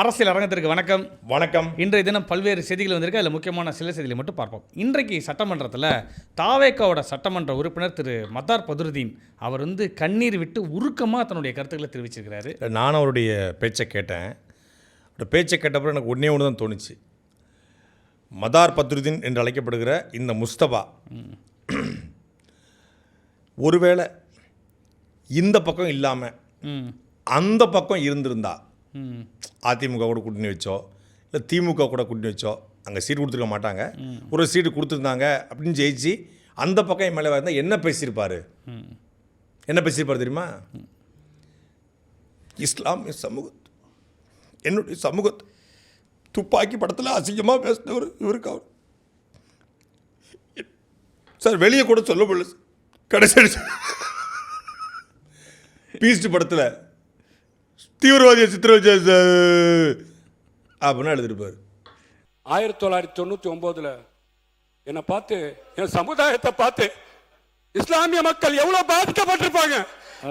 அரசியல் அரங்கத்திற்கு வணக்கம். வணக்கம். இன்றைய தினம் பல்வேறு செய்திகள் வந்திருக்கு. அதில் முக்கியமான சில செய்திகளை மட்டும் பார்ப்போம். இன்றைக்கு சட்டமன்றத்தில் தாவேக்காவோட சட்டமன்ற உறுப்பினர் திரு மதார் பதுருதீன் அவர் கண்ணீர் விட்டு உருக்கமாக தன்னுடைய கருத்துக்களை தெரிவிச்சிருக்கிறாரு. நானும் அவருடைய பேச்சை கேட்டேன். அவருடைய பேச்சை கேட்டப்பறம் எனக்கு ஒன்றே ஒன்று தான் தோணுச்சு. மதார் பத்ருதீன் என்று அழைக்கப்படுகிற இந்த முஸ்தபா ஒருவேளை இந்த பக்கம் இல்லாமல் அந்த பக்கம் இருந்திருந்தா அதிமுக கூட கூட்டணி வச்சோ இல்லை திமுக கூட கூட்டணி வச்சோ அங்கே சீட்டு கொடுத்துருக்க மாட்டாங்க. ஒரு சீட்டு கொடுத்துருந்தாங்க அப்படின்னு ஜெயிச்சு அந்த பக்கம் மேலே இருந்தால் என்ன பேசியிருப்பார் தெரியுமா? இஸ்லாமிய சமூகத்து என்னுடைய சமூகத்தை துப்பாக்கி படத்தில் அசிங்கமாக பேசினவர் இவருக்கு அவர் சார் வெளியே கூட சொல்ல முடியல. கடைசி பீஸ்ட் படத்தில் தீவிரவாதியை சித்திரவதை அப்படின்னு எழுதிருப்பார். 1999 என்னை பார்த்து என் சமுதாயத்தை பார்த்து இஸ்லாமிய மக்கள் எவ்வளவு பாதிக்கப்பட்டிருப்பாங்க.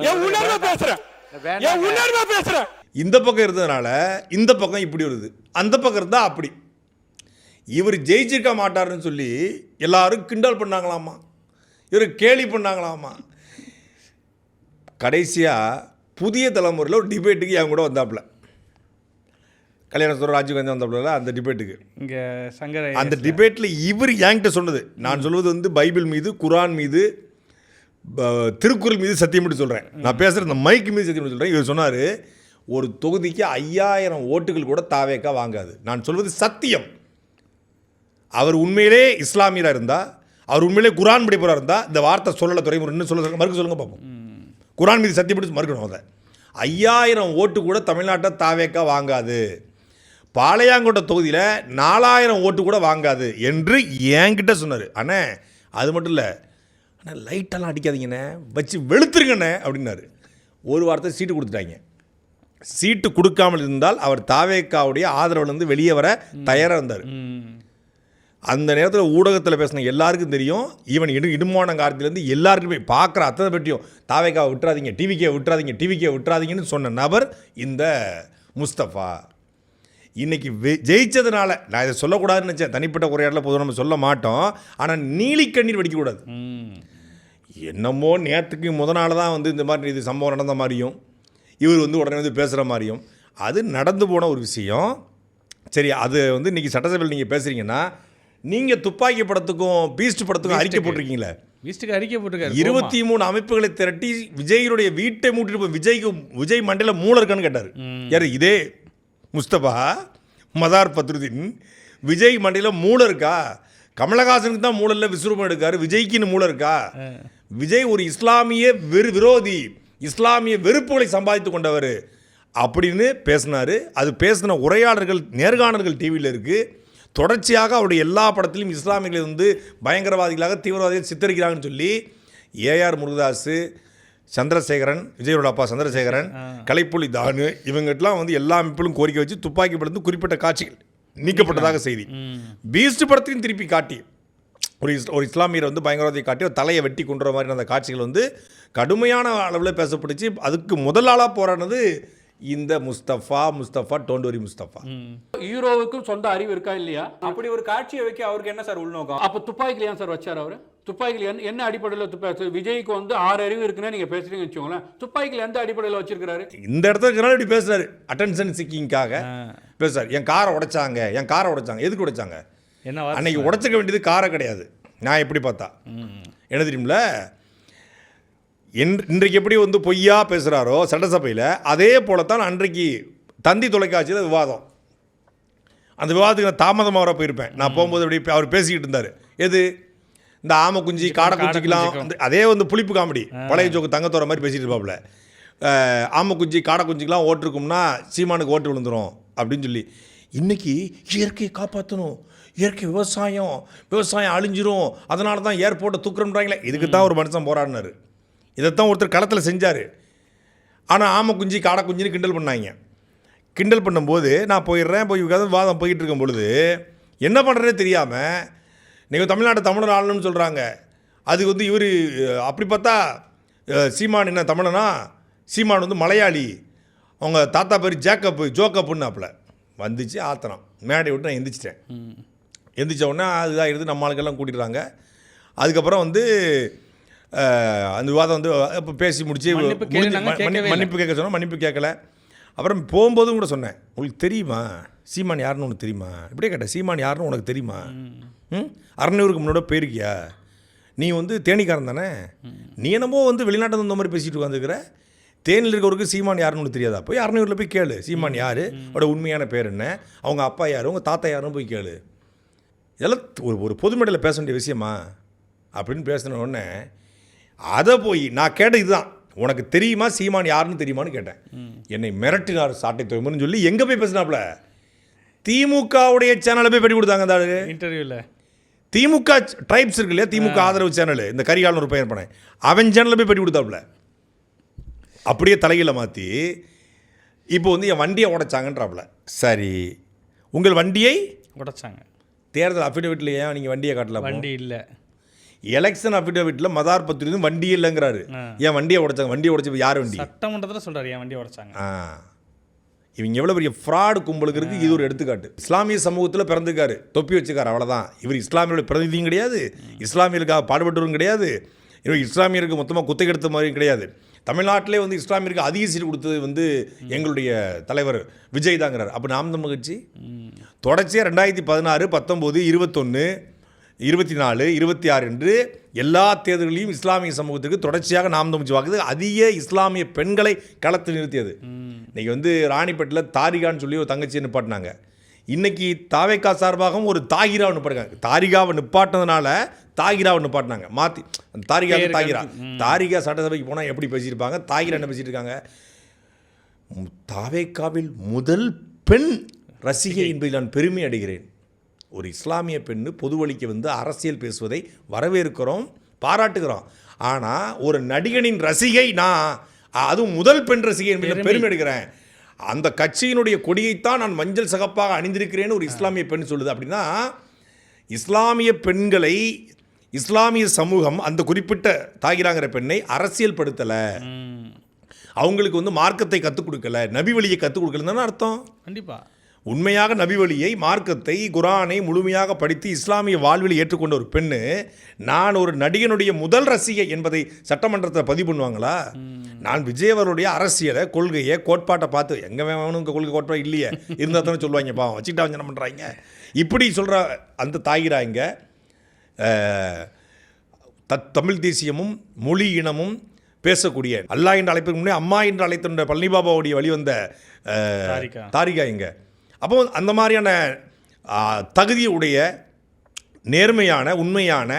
என் உணர்வை பேசுறேன். இந்த பக்கம் இருந்ததுனால இந்த பக்கம் இப்படி வருது, அந்த பக்கம் இருந்தா அப்படி. இவர் ஜெயிச்சிருக்க மாட்டாருன்னு சொல்லி எல்லாரும் கிண்டல் பண்ணாங்களாமா, இவர் கேலி பண்ணாங்களாமா. கடைசியாக புதிய தலைமுறையில் ஒரு டிபேட்டுக்கு என் கூட வந்தாப்புல, கல்யாணத்தோட ராஜீவ்காந்தி வந்தாப்புல அந்த டிபேட்டுக்கு. இங்கே சங்கர அந்த டிபேட்டில் இவர் என்கிட்ட சொன்னது, நான் சொல்வது பைபிள் மீது, குரான் மீது, திருக்குறள் மீது சத்தியம் மட்டும் சொல்கிறேன். நான் பேசுகிற இந்த மைக்கு மீது சத்தியம் சொல்கிறேன். இவர் சொன்னார், ஒரு தொகுதிக்கு 5000 ஓட்டுகள் கூட தாவேக்கா வாங்காது. நான் சொல்வது சத்தியம். அவர் உண்மையிலே இஸ்லாமியராக இருந்தால், அவர் உண்மையிலே குரான் படிப்பவராக இருந்தால் இந்த வார்த்தை சொல்லலை. துறைமுறை இன்னும் மறுக்க சொல்லுங்க பார்ப்போம். குரான் மீது சத்தியப்பட்டு மறுக்கணும். அதை 5000 ஓட்டு கூட தமிழ்நாட்டை தாவேக்கா வாங்காது, பாளையாங்கோட்டை தொகுதியில் 4000 ஓட்டு கூட வாங்காது என்று என்கிட்ட சொன்னார். அண்ணே அது மட்டும் இல்லை அண்ணா, லைட்டெல்லாம் அடிக்காதீங்கண்ணே, வச்சு வெளுத்துருங்கண்ணே அப்படின்னாரு. ஒரு வாரத்தை சீட்டு கொடுத்துட்டாங்க. சீட்டு கொடுக்காமல் இருந்தால் அவர் தாவேக்காவுடைய ஆதரவுலேருந்து வெளியே வர தயாராக இருந்தார். அந்த நேரத்தில் ஊடகத்தில் பேசின எல்லாருக்கும் தெரியும், ஈவன் இடுமான காலத்திலேருந்து எல்லாருக்குமே பார்க்குற அத்தனை பற்றியும் தாவேக்காவை விட்டுறாதீங்க, டிவிக்கே விட்டுறாதீங்கன்னு சொன்ன நபர் இந்த முஸ்தபா. இன்றைக்கி ஜெயிச்சதுனால நான் இதை சொல்லக்கூடாதுன்னு நினச்சேன். தனிப்பட்ட உரையாடல பொதுவாக நம்ம சொல்ல மாட்டோம். ஆனால் நீலிக்கண்ணீர் வடிக்கக்கூடாது. என்னமோ நேற்றுக்கு நாள் தான் இந்த மாதிரி இது சம்பவம் நடந்த மாதிரியும் இவர் உடனே பேசுகிற மாதிரியும் அது நடந்து போன ஒரு விஷயம். சரி, அது இன்றைக்கி சட்டசபையில் நீங்கள் பேசுகிறீங்கன்னா, நீங்கள் துப்பாக்கி படத்துக்கும் பீஸ்ட் படத்துக்கும் அறிக்கை போட்டிருக்கீங்களே, பீஸ்ட்டுக்கு அறிக்கை போட்டிருக்காரு. 23 அமைப்புகளை திரட்டி விஜயனுடைய வீட்டை மூட்டிட்டு போய் விஜய் மண்டையில் மூளை இருக்கான்னு கேட்டார். யார்? இதே முஸ்தபா மதார் பத்ருதீன். விஜய் மண்டையில் மூளை இருக்கா? கமலஹாசனுக்கு தான் மூளை இல்லை, விஸ்வரூபம் எடுக்காரு. விஜய்க்குன்னு மூளை இருக்கா? விஜய் ஒரு இஸ்லாமிய விரோதி, இஸ்லாமிய வெறுப்புகளை சம்பாதித்து கொண்டவர் அப்படின்னு பேசினார். அது பேசின உரையாடல்கள், நேர்காணல்கள் டிவியில் இருக்குது. தொடர்ச்சியாக அவருடைய எல்லா படத்திலும் இஸ்லாமியர்களை பயங்கரவாதிகளாக, தீவிரவாதிகள் சித்தரிக்கிறாங்கன்னு சொல்லி ஏஆர் முருகதாஸ், சந்திரசேகரன், விஜயோட அப்பா சந்திரசேகரன், கலைப்புலி தானு இவங்ககிட்டலாம் எல்லா அமைப்பிலும் கோரிக்கை வச்சு துப்பாக்கி படத்து குறிப்பிட்ட காட்சிகள் நீக்கப்பட்டதாக செய்தி. பீஸ்ட் படத்தையும் திருப்பி காட்டி ஒரு இஸ்லாமியரை பயங்கரவாதியை காட்டி ஒரு தலையை வெட்டி கொண்டுற மாதிரி அந்த காட்சிகள் கடுமையான அளவில் பேசப்பட்டுச்சு. அதுக்கு முதல் ஆளாக போராடினது இந்த முஸ்தபா டோண்டோரி முஸ்தபா. ஹீரோவுக்கும் சொந்த அறிவு இருக்கா இல்லையா? அப்படி ஒரு காட்சியை வைக்க அவருக்கு என்ன சார் உள்நோக்கம்? அப்ப துப்பாக்கில ஏன் சார் வச்சார் அவரு? துப்பாக்கில என்ன அடிப்படையில் துப்பாக்கி? விஜய்க்கு 6 அறிவு இருக்குன்னு நீங்க பேசுறீங்கன்னு வச்சுக்கோங்களேன். துப்பாக்கில எந்த அடிப்படையில் வச்சிருக்காரு? இந்த இடத்துல இப்படி பேசுறாரு, அட்டென்ஷன் சிக்கிங்காக பேசுறாரு. என் காரை உடைச்சாங்க. எதுக்கு உடைச்சாங்க? அன்னைக்கு உடைச்சிக்க வேண்டியது காரை கிடையாது. நான் எப்படி பார்த்தா என்ன தெரியுமில்ல, இன்றைக்கு எப்படி பொய்யா பேசுகிறாரோ சட்டசபையில், அதே போலத்தான் அன்றைக்கு தந்தி தொலைக்காட்சியில் விவாதம். அந்த விவாதத்துக்கு நான் தாமதமாக வர போயிருப்பேன். நான் போகும்போது அப்படி அவர் பேசிக்கிட்டு இருந்தார். எது? இந்த ஆமை குஞ்சு காடை குஞ்சிக்கலாம், அதே புளிப்பு காமெடி, பழைய ஜோக்கு தங்கத்தோற மாதிரி பேசிகிட்டு இருப்பாப்புல. ஆமை குஞ்சு காடை குஞ்சிக்கலாம் ஓட்டுருக்கும்னா சீமானுக்கு ஓட்டு விழுந்துடும் அப்படின்னு சொல்லி, இன்றைக்கி இயற்கையை காப்பாற்றணும், இயற்கை விவசாயம் அழிஞ்சிரும், அதனால தான் ஏர்போர்ட்டை தூக்குறோம்ன்றாங்களே. இதுக்கு தான் ஒரு மனுஷன் போராடினார். இதைத்தான் ஒருத்தர் களத்தில் செஞ்சார். ஆனால் ஆமை குஞ்சு காடை குஞ்சுன்னு கிண்டல் பண்ணாங்க. கிண்டல் பண்ணும்போது நான் போயிடுறேன். வாதம் போய்கிட்டு இருக்கும் பொழுது என்ன பண்ணுறதே தெரியாமல், நீங்கள் தமிழ்நாட்டை தமிழர் ஆளணும்னு சொல்கிறாங்க. அதுக்கு இவர் அப்படி பார்த்தா சீமான் என்ன தமிழனா? சீமான் மலையாளி, அவங்க தாத்தா பேர் ஜோக்கப்புன்னாப்புல. வந்துச்சு ஆத்திரம். மேடை விட்டு நான் எந்திரிச்சிட்டேன். எந்திரிச்ச உடனே அதுதான் இருந்து நம்ம ஆளுக்கெல்லாம் கூட்டிடுறாங்க. அதுக்கப்புறம் வந்து அந்த விவாதம் வந்து இப்போ பேசி முடிச்சு மன்னிப்பு கேட்க சொன்னால் மன்னிப்பு கேட்கல. அப்புறம் போகும்போதும் கூட சொன்னேன், உங்களுக்கு தெரியுமா சீமான் யாருன்னு உனக்கு தெரியுமா? இப்படியே கேட்டேன், சீமான் யாருன்னு உனக்கு தெரியுமா? அரணையூருக்கு முன்னோட போயிருக்கியா? நீ வந்து தேனிக்காரன் தானே? நீ என்னமோ வந்து வெளிநாட்டில் இந்த மாதிரி பேசிட்டு உட்காந்துருக்கிற. தேனியில் இருக்கவருக்கு சீமான் யாருன்னு உனக்கு தெரியாதா? போய் அரணையூரில் போய் கேளு, சீமான் யார், அவரோட உண்மையான பேர் என்ன, அவங்க அப்பா யார், உங்கள் தாத்தா யாருன்னு போய் கேளு. இதெல்லாம் ஒரு பொது மேடையில் பேச வேண்டிய விஷயமா அப்படின்னு பேசின உடனே அதை போய் நான் கேட்ட இதுதான், உனக்கு தெரியுமா சீமான் யாருன்னு தெரியுமான்னு கேட்டேன். என்னை மிரட்டினார் சாட்டை தொகுமுன்னு சொல்லி எங்கே போய் பேசினாப்புல திமுகவுடைய சேனலை போய் படி கொடுத்தாங்க. அந்த இன்டர்வியூவில் திமுக ட்ரைப்ஸ் இருக்கு இல்லையா, திமுக ஆதரவு சேனல், இந்த கரிகாலன் ஒரு பையன் பண்ணேன், அவன் சேனலில் போய் படி கொடுத்தாப்புல. அப்படியே தலையில் மாற்றி இப்போ வந்து என் வண்டியை உடைச்சாங்கன்றாப்புல. சரி, உங்கள் வண்டியை உடைச்சாங்க. தேர்தல் அஃபிடவிட்டில் ஏன் நீங்கள் வண்டியை காட்டலாம்? வண்டி இல்லை. எலெக்ஷன் அஃபிடவிட்டில் மதார் பத்திரியும் வண்டி இல்லைங்கிறாரு. ஏன் வண்டியை உடைச்சாங்க? வண்டியை உடைச்சி யார் வண்டி? சட்டமன்றத்தில் சொல்கிறார் ஏன் வண்டியை உடைச்சாங்க. இவங்க எவ்வளோ பெரிய ஃப்ராடு கும்பலுக்கு இருக்குது, இது ஒரு எடுத்துக்காட்டு. இஸ்லாமிய சமூகத்தில் பிறந்துக்காரு, தொப்பி வச்சுக்கார், அவ்வளோதான். இவர் இஸ்லாமியோட பிரதிநிதியும் கிடையாது, இஸ்லாமியர்களுக்காக பாடுபட்டவரும் கிடையாது, இவர் இஸ்லாமியருக்கு மொத்தமாக குத்தகை எடுத்த மாதிரியும் கிடையாது. தமிழ்நாட்டிலே வந்து இஸ்லாமியருக்கு அதிக சீட் கொடுத்தது வந்து எங்களுடைய தலைவர் விஜய் தாங்கிறார். அப்போ நாம் தமிழ் கட்சி தொடர்ச்சியாக 2016, 19, 21, 24, 26 என்று எல்லா தேர்தல்களையும் இஸ்லாமிய சமூகத்துக்கு தொடர்ச்சியாக நாம் தமிழ் வாக்குது. அதிக இஸ்லாமிய பெண்களை களத்தில் நிறுத்தியது. இன்றைக்கி வந்து ராணிப்பேட்டில் தாரிகான்னு சொல்லி ஒரு தங்கச்சியை நிப்பாட்டினாங்க. இன்றைக்கி தாவேக்கா சார்பாகவும் ஒரு தாகிராவை நிப்பாட்டுறாங்க. தாரிகாவை நிப்பாட்டினதுனால தாகிராவை நிப்பாட்டினாங்க, மாற்றி அந்த தாரிகா சட்டசபைக்கு போனால் எப்படி பேசியிருப்பாங்க, தாகிரா என்ன பேசிட்டு இருக்காங்க. தாவேக்காவில் முதல் பெண் ரசிகை என்பதில் நான் பெருமை அடைகிறேன். ஒரு இஸ்லாமிய பெண்ணு பொது வழிக்கு வந்து அரசியல் பேசுவதை வரவேற்கிறோம், பாராட்டுகிறோம். ஆனால் ஒரு நடிகனின் ரசிகை நான், அதுவும் முதல் பெண் ரசிகை என்பதில் பெருமை எடுக்கிறேன். அந்த கட்சியினுடைய கொடியைத்தான் நான் மஞ்சள் சகப்பாக அணிந்திருக்கிறேன்னு ஒரு இஸ்லாமிய பெண் சொல்லுது. அப்படின்னா இஸ்லாமிய பெண்களை இஸ்லாமிய சமூகம் அந்த குறிப்பிட்ட தாகிராங்கிற பெண்ணை அரசியல் படுத்தலை, அவங்களுக்கு வந்து மார்க்கத்தை கற்றுக் கொடுக்கல, நபி வழியை கற்றுக் கொடுக்கலன்னு அர்த்தம். கண்டிப்பாக உண்மையாக நபி வழியை, மார்க்கத்தை, குரானை முழுமையாக படித்து இஸ்லாமிய வாழ்வில் ஏற்றுக்கொண்ட ஒரு பெண்ணு நான் ஒரு நடிகனுடைய முதல் ரசிகை என்பதை சட்டமன்றத்தில் பதிவு பண்ணுவாங்களா? நான் விஜய் அவருடைய அரசியலை, கொள்கையை, கோட்பாட்டை பார்த்து எங்கே வேணும் கொள்கை கோட்பாடு இல்லையே இருந்தால் தானே சொல்லுவாங்க, பாவம் வச்சுக்கிட்டா என்ன பண்ணுறாங்க இப்படி சொல்கிற அந்த தாயிராங்க தமிழ் தேசியமும் மொழி இனமும் பேசக்கூடிய அல்லாஹ் என்று அழைப்பதற்கு முன்னே அம்மா என்று அழைத்த பழனிபாபாவுடைய வழிவந்த தாரிகா இங்கே. அப்போ அந்த மாதிரியான தகுதியுடைய நேர்மையான உண்மையான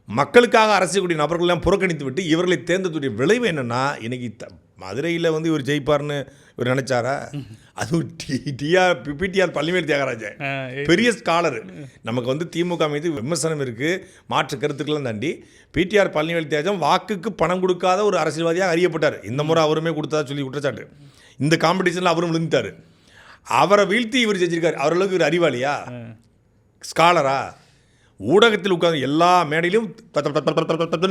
மக்களுக்காக அரசியக்கூடிய நபர்களெல்லாம் புறக்கணித்து விட்டு இவர்களை தேர்ந்ததுடைய விளைவு என்னென்னா, இன்றைக்கி மதுரையில் வந்து இவர் ஜெயிப்பார்னு இவர் நினச்சாரா? அதுவும் பிடிஆர் பழனிவேல் தியாகராஜன் பெரிய ஸ்காலர். நமக்கு வந்து திமுக மீது விமர்சனம் இருக்குது, மாற்று கருத்துக்கெல்லாம் தாண்டி பிடிஆர் பழனிவேல் தியாகராஜன் வாக்குக்கு பணம் கொடுக்காத ஒரு அரசியல்வாதியாக அறியப்பட்டார். இந்த முறை அவருமே கொடுத்ததா சொல்லி குற்றச்சாட்டு. இந்த காம்படிஷனில் அவரும் விழுந்துட்டார். அவரை வீழ்த்தி இவர் செஞ்சிருக்காரு. அவர்களுக்கு ஒரு அறிவாளியா, ஸ்காலரா? ஊடகத்தில் உட்காந்து எல்லா மேடையிலும்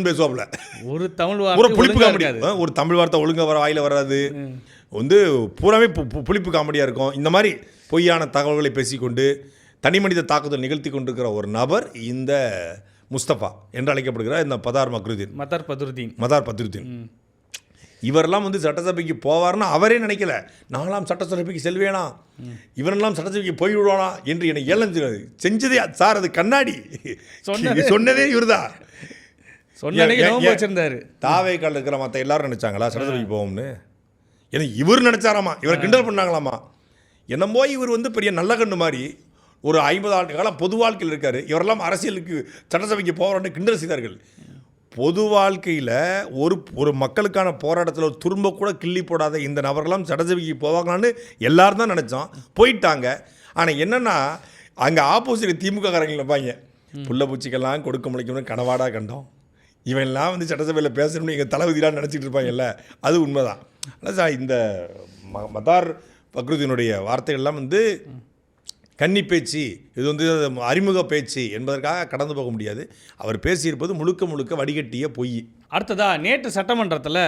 பேசுவாப்புல. ஒரு தமிழ் புளிப்பு காமெடி, ஒரு தமிழ் வார்த்தை ஒழுங்காக வர வாயில் வராது, வந்து பூராமே புளிப்பு காமெடியாக இருக்கும். இந்த மாதிரி பொய்யான தகவல்களை பேசிக்கொண்டு தனி மனித தாக்குதல் நிகழ்த்தி கொண்டிருக்கிற ஒரு நபர் இந்த முஸ்தபா என்று அழைக்கப்படுகிற இந்த மதார் பத்ருதீன். இவரெல்லாம் வந்து சட்டசபைக்கு போவார்னு அவரே நினைக்கல. நாலாம் சட்டசபைக்கு செல்வேனா, இவரெல்லாம் சட்டசபைக்கு போய்விடுவானா என்று என்னை ஏலம் செஞ்சதே சார், அது கண்ணாடி சொன்னதே இவர்தான். தாவேக்கால் இருக்கிற மற்ற எல்லாரும் நினைச்சாங்களா சட்டசபைக்கு போவோம்னு? ஏன்னா இவர் நினைச்சாராமா, இவரை கிண்டல் பண்ணாங்களாமா. என்னமோ இவர் வந்து பெரிய நல்ல கண்ணு மாதிரி ஒரு 50 ஆண்டு காலம் பொது வாழ்க்கையில் இருக்கார். இவரெல்லாம் அரசியலுக்கு சட்டசபைக்கு போகிறான்னு கிண்டல் செய்தார்கள். பொது வாழ்க்கையில் ஒரு மக்களுக்கான போராட்டத்தில் ஒரு துரும்ப கூட கிள்ளி போடாத இந்த நபர்கள்லாம் சட்டசபைக்கு போவாங்களான்னு எல்லாரும் தான் நினச்சோம். போயிட்டாங்க. ஆனால் என்னென்னா அங்கே ஆப்போசிட் திமுக காரங்க நினைப்பாங்க, புள்ள பூச்சிக்கெல்லாம் கொடுக்க முளைக்கணும்னு கனவாடா கண்டோம், இவன்லாம் வந்து சட்டசபையில் பேசணும்னு எங்கள் தளபதிலாம் நினச்சிட்டு இருப்பாங்கல்ல, அது உண்மைதான். ஆனால் சார் இந்த மதார் பக்ருதீனுடைய வார்த்தைகள்லாம் வந்து கன்னி பேச்சு, இது வந்து அறிமுக பேச்சு என்பதற்காக கடந்து போக முடியாது. அவர் பேசியிருப்பது முழுக்க முழுக்க வடிகட்டிய பொய். அடுத்ததா நேற்று சட்டமன்றத்தில்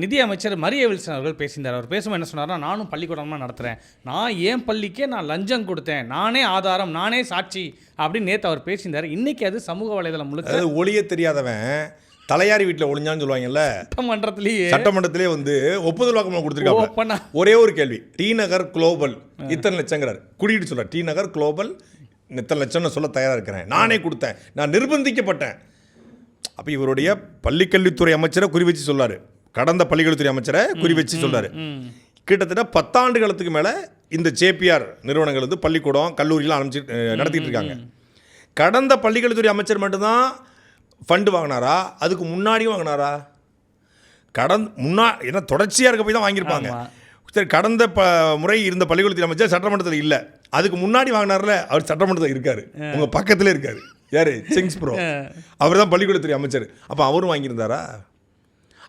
நிதி அமைச்சர் மரிய வில்சன் அவர்கள் பேசியிருந்தார். அவர் பேசும்போது என்ன சொன்னார்னா, நானும் பள்ளிக்கூடமாக நடத்துகிறேன், நான் என் பள்ளிக்கே நான் லஞ்சம் கொடுத்தேன், நானே ஆதாரம், நானே சாட்சி அப்படின்னு நேற்று அவர் பேசியிருந்தார். இன்றைக்கி அது சமூக வலைதளம் முழுக்க அதாவது ஒளிய தெரியாதவன் தலையாரி வீட்டில் ஒளிஞ்சான்னு சொல்லுவாங்கல்ல, சட்டமன்றத்திலே வந்து ஒப்புதல் வாக்குமூலம் கொடுத்துருக்காங்க. ஒரே ஒரு கேள்வி, டி நகர் குளோபல் இத்தனை லட்சங்கிறார், குடியிட்டு சொல்கிறார், டி நகர் குளோபல் இத்தனை லட்சம்னு சொல்ல தயாராக இருக்கிறேன், நானே கொடுத்தேன், நான் நிர்பந்திக்கப்பட்டேன். அப்போ இவருடைய பள்ளிக்கல்வித்துறை அமைச்சரை குறி வச்சு சொல்லார், கடந்த பள்ளிக்கல்வித்துறை அமைச்சரை குறி வச்சு சொல்லார். கிட்டத்தட்ட 10 ஆண்டு காலத்துக்கு மேலே இந்த ஜேபிஆர் நிறுவனங்கள் வந்து பள்ளிக்கூடம் கல்லூரிலாம் நடத்திட்டு இருக்காங்க. கடந்த பள்ளிக்கல்வித்துறை அமைச்சர் மட்டும்தான் ஃபண்டு வாங்கினாரா, அதுக்கு முன்னாடியும் வாங்கினாரா? ஏன்னா தொடர்ச்சியாக இருக்க போய் தான் வாங்கியிருப்பாங்க. சரி, கடந்த முறை இருந்த பள்ளிக்கூடத்தில் அமைச்சர் சட்டமன்றத்தில் இல்லை, அதுக்கு முன்னாடி வாங்கினார்ல, அவர் சட்டமன்றத்தில் இருக்கார், உங்கள் பக்கத்தில் இருக்கார். யார்? சிங்ஸ் ப்ரோ, அவர் தான் பள்ளிக்கூடத்துறை அமைச்சர். அப்போ அவரும் வாங்கியிருந்தாரா?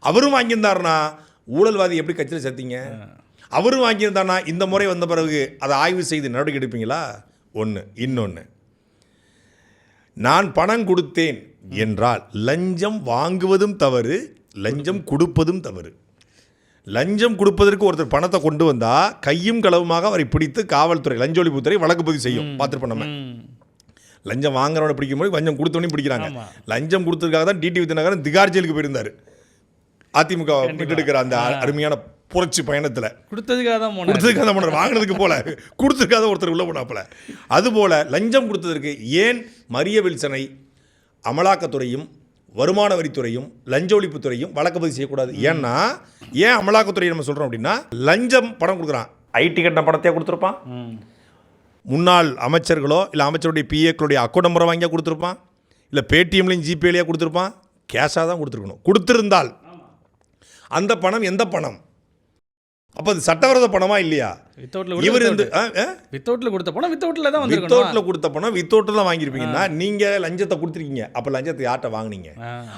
அவரும் வாங்கியிருந்தாருன்னா ஊழல்வாதி எப்படி கட்சியில் சேர்த்தீங்க? அவரும் வாங்கியிருந்தானா இந்த முறை வந்த பிறகு அதை ஆய்வு செய்து நடவடிக்கை எடுப்பீங்களா? ஒன்று. இன்னொன்று, நான் பணம் கொடுத்தேன் என்றால் லஞ்சம் வாங்குவதும் தவறு, லஞ்சம் கொடுப்பதும் தவறு. லஞ்சம் கொடுப்பதற்கு ஒருத்தர் பணத்தை கொண்டு வந்தால் கையும் களவுமாக அவரை பிடித்து காவல்துறை, லஞ்ச ஒழிப்புத்துறை வழக்கு பதிவு செய்யும். பார்த்துருப்போம் நம்ம. லஞ்சம் வாங்குறவனை பிடிக்கும் போது லஞ்சம் கொடுத்தவனையும் பிடிக்கிறாங்க. லஞ்சம் கொடுத்ததுக்காக தான் டிடிவி தினகரன் திகார் ஜெயிலுக்கு போயிருந்தார், அதிமுக எடுக்கிற அந்த அருமையான புரட்சி பயணத்தில். கொடுத்ததுக்காக தான் போனார், வாங்கினதுக்கு போல கொடுத்ததுக்காக ஒருத்தர் உள்ள போனாப்புல. அதுபோல் லஞ்சம் கொடுத்ததற்கு ஏன் மரிய வில்சனை அமலாக்கத்துறையும் வருமான வரித்துறையும் லஞ்ச ஒழிப்புத்துறையும் வழக்கு பதிவு செய்யக்கூடாது? ஏன்னா ஏன் அமலாக்கத்துறை நம்ம சொல்கிறோம் அப்படின்னா, லஞ்சம் பணம் கொடுக்குறான், ஐடி கட்டின பணத்தையே கொடுத்துருப்பான், முன்னாள் அமைச்சர்களோ இல்லை அமைச்சருடைய பிஏக்களுடைய அக்கௌண்ட் நம்பரை வாங்கியா கொடுத்துருப்பான், இல்லை பேடிஎம்லையும் ஜிபேலையாக கொடுத்துருப்பான், கேஷாக தான் கொடுத்துருக்கணும். கொடுத்துருந்தால் அந்த பணம் எந்த பணம்? அப்போ அது சட்டவிரோத பணமா இல்லையா? இவர் வந்து வித்தவுட்டில் கொடுத்த பணம் வித்தவுட்டில் தான் வாங்கியிருப்பீங்கன்னா நீங்கள் லஞ்சத்தை கொடுத்துருக்கீங்க. அப்போ லஞ்சத்தை யார்கிட்ட வாங்கினீங்க?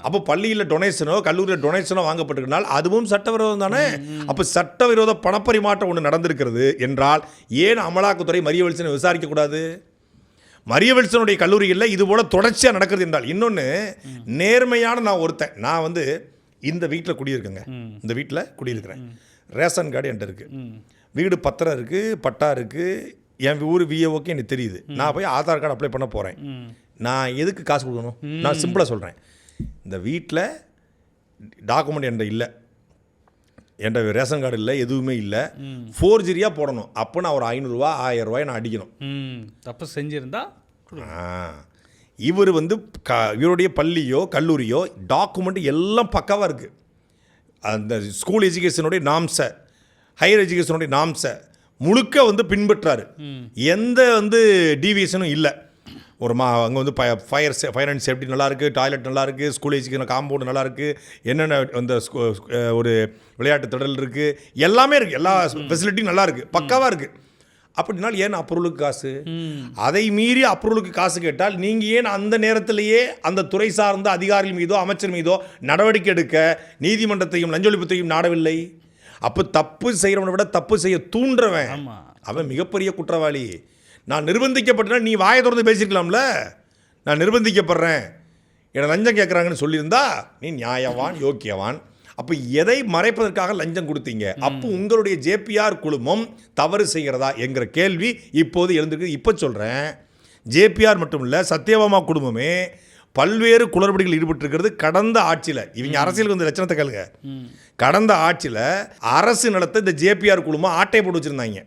அப்போ பள்ளியில் டொனேஷனோ கல்லூரியில் டொனேஷனோ வாங்கப்பட்டிருக்கனால் அதுவும் சட்டவிரோதம் தானே. அப்போ சட்டவிரோத பணப்பரிமாற்றம் ஒன்று நடந்திருக்கிறது என்றால் ஏன் அமலாக்கத்துறை மரிய வில்சனை விசாரிக்கக்கூடாது? மரிய வில்சனுடைய கல்லூரிகளில் இது போல் தொடர்ச்சியாக நடக்கிறது என்றால். இன்னொன்று, நேர்மையான நான் வந்து இந்த வீட்டில் குடியிருக்கேங்க, இந்த வீட்டில் குடியிருக்கிறேன், ரேஷன் கார்டு என்கிட்ட இருக்குது, வீடு பத்திரம் இருக்குது, பட்டா இருக்குது, என் ஊர் விஏஓக்கு எனக்கு தெரியுது, நான் போய் ஆதார் கார்டு அப்ளை பண்ண போகிறேன், நான் எதுக்கு காசு கொடுக்கணும்? நான் சிம்பிளாக சொல்கிறேன், இந்த வீட்டில் டாக்குமெண்ட் என்கிட்ட இல்லை, என்கிட்ட ரேஷன் கார்டு இல்லை, எதுவுமே இல்லை, ஃபோர்ஜரியாக போடணும், அப்போ நான் ஒரு 500 ரூபா 1000 ரூபாய் நான் அடிக்கணும். தப்பு செஞ்சுருந்தா இவர் வந்து இவருடைய பள்ளியோ கல்லூரியோ டாக்குமெண்ட் எல்லாம் பக்காவாக இருக்குது. அந்த ஸ்கூல் எஜுகேஷனுடைய நாம்ஸை, ஹையர் எஜுகேஷனுடைய நாம்ஸை முழுக்க வந்து பின்பற்றாரு. எந்த வந்து டீவியேஷனும் இல்லை. ஒரு அங்கே வந்து ஃபயர் அண்ட் சேஃப்டி நல்லாயிருக்கு, டாய்லெட் நல்லாயிருக்கு, ஸ்கூல் எஜுகேஷன் காம்பவுண்டு நல்லாயிருக்கு, என்னென்ன அந்த ஒரு விளையாட்டு திடல் இருக்குது, எல்லாமே இருக்குது, எல்லா ஃபெசிலிட்டியும் நல்லா இருக்குது, பக்காவாக இருக்குது. அப்படினால் ஏன் அப்ரூவலுக்கு காசு? அதை மீறி அப்ரூவலுக்கு காசு கேட்டால் நீங்கள் ஏன் அந்த நேரத்திலேயே அந்த துறை சார்ந்த அதிகாரிகள் மீதோ அமைச்சர் மீதோ நடவடிக்கை எடுக்க நீதிமன்றத்தையும் லஞ்ச ஒழிப்புத்தையும் நாடவில்லை? அப்போ தப்பு செய்கிறவனை விட தப்பு செய்ய தூண்டுறவன் அவன் மிகப்பெரிய குற்றவாளி. நான் நிர்பந்திக்கப்பட்டேன்னா நீ வாயை திறந்து பேசியிருக்கலாம்ல, நான் நிர்பந்திக்கப்படுறேன், என்னை லஞ்சம் கேட்குறாங்கன்னு சொல்லியிருந்தா நீ நியாயவான், யோக்கியவான். அப்போ எதை மறைப்பதற்காக லஞ்சம் கொடுத்தீங்க? அப்போ உங்களுடைய ஜேபிஆர் குழுமம் தவறு செய்கிறதா என்கிற கேள்வி இப்போது எழுந்திருக்கு. இப்போ சொல்கிறேன், ஜேபிஆர் மட்டும் இல்லை, சத்யபாமா குடும்பமே பல்வேறு குளறுபடிகள் ஈடுபட்டிருக்கிறது கடந்த ஆட்சியில். இவங்க அரசியலுக்கு வந்து லட்சணத்தை கேளுங்க. கடந்த ஆட்சியில் அரசு நிலத்தை இந்த ஜேபிஆர் குழுமம் ஆட்டை போட்டு வச்சுருந்தாங்க,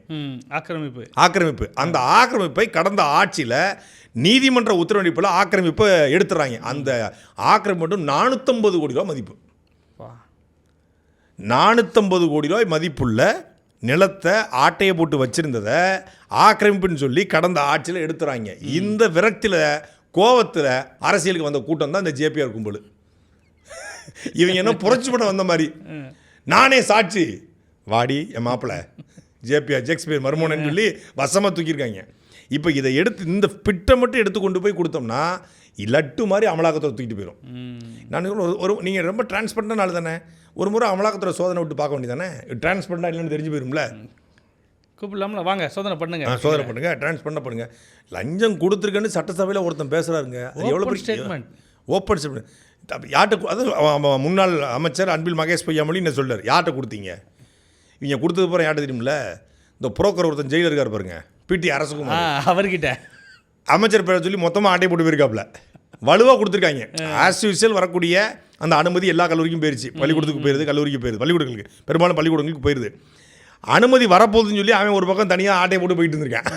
ஆக்கிரமிப்பு. அந்த ஆக்கிரமிப்பை கடந்த ஆட்சியில் நீதிமன்ற உத்தரவடிப்பில் ஆக்கிரமிப்பை எடுத்துறாங்க. அந்த ஆக்கிரமிப்பு மட்டும் 450 கோடி ரூபா மதிப்பு. 450 கோடி ரூபாய் மதிப்புள்ள நிலத்தை ஆட்டையை போட்டு வச்சுருந்ததை ஆக்கிரமிப்புன்னு சொல்லி கடந்த ஆட்சியில் எடுத்துறாங்க. இந்த விரக்தியில் கோவத்தில் அரசியலுக்கு வந்த கூட்டம் தான் இந்த ஜேபிஆர் கும்பல். இவங்க என்ன புரட்சி பண்ண வந்த மாதிரி, நானே சாட்சி, வாடி என் மாப்பிள்ளை ஜேபிஆர் ஜெக்ஸ்பியர் மர்மோனன்னு சொல்லி வசமாக தூக்கியிருக்காங்க. இப்போ இதை எடுத்து இந்த பிட்டை மட்டும் எடுத்து கொண்டு போய் கொடுத்தோம்னா லட்டு மாதிரி அமலாக்கத்துறை தூக்கிட்டு போயிடும். நான் ஒரு நீங்கள் ரொம்ப டிரான்ஸ்பரண்டான ஆள் தானே, ஒரு முறை அமலாக்கத்துறை சோதனை விட்டு பார்க்க வேண்டியதானே, டிரான்ஸ்பரண்டாக இல்லைன்னு தெரிஞ்சு போயிரும்ல. கூப்பிடலாம்ல, வாங்க சோதனை பண்ணுங்க. சோதனை பண்ணுங்க, ட்ரான்ஸ்பர் பண்ணுங்க. லஞ்சம் கொடுத்துருக்கேன்னு சட்டசபையில் ஒருத்தன் பேசுகிறாருங்க. அது எவ்வளோ பெரிய ஸ்டேட்மெண்ட். Open statement. யார்கிட்ட அது முன்னாள் அமைச்சர் அன்பில் மகேஷ் பொய்யாமொழி என்ன சொல்றாரு, யார்கிட்ட கொடுத்தீங்க? இவங்க கொடுத்தது போகிற யார்கிட்ட தெரியுமில்ல, இந்த புரோக்கர் ஒருத்தன் ஜெயிலர் இருக்கார் பாருங்க, பிடி அரசுக்குமார், அவர்கிட்ட அமைச்சர் பேரை சொல்லி மொத்தமாக ஆட்டை போட்டு போயிருக்காப்புல. வலுவாக கொடுத்துருக்காங்க. ஆஸ் யூசுவல் வரக்கூடிய அந்த அனுமதி எல்லா கல்லூரிக்கும் போயிருச்சு. பள்ளிக்கூடத்துக்கு போயிருது, கல்லூரிக்கு போயிருது, பள்ளிக்கூடங்களுக்கு பெரும்பாலும் பள்ளிக்கூடங்களுக்கு போயிருது. அனுமதி வரப்போகுதுன்னு சொல்லி அவன் ஒரு பக்கம் தனியாக ஆட்டையை போட்டு போயிட்டு இருந்திருக்கான்.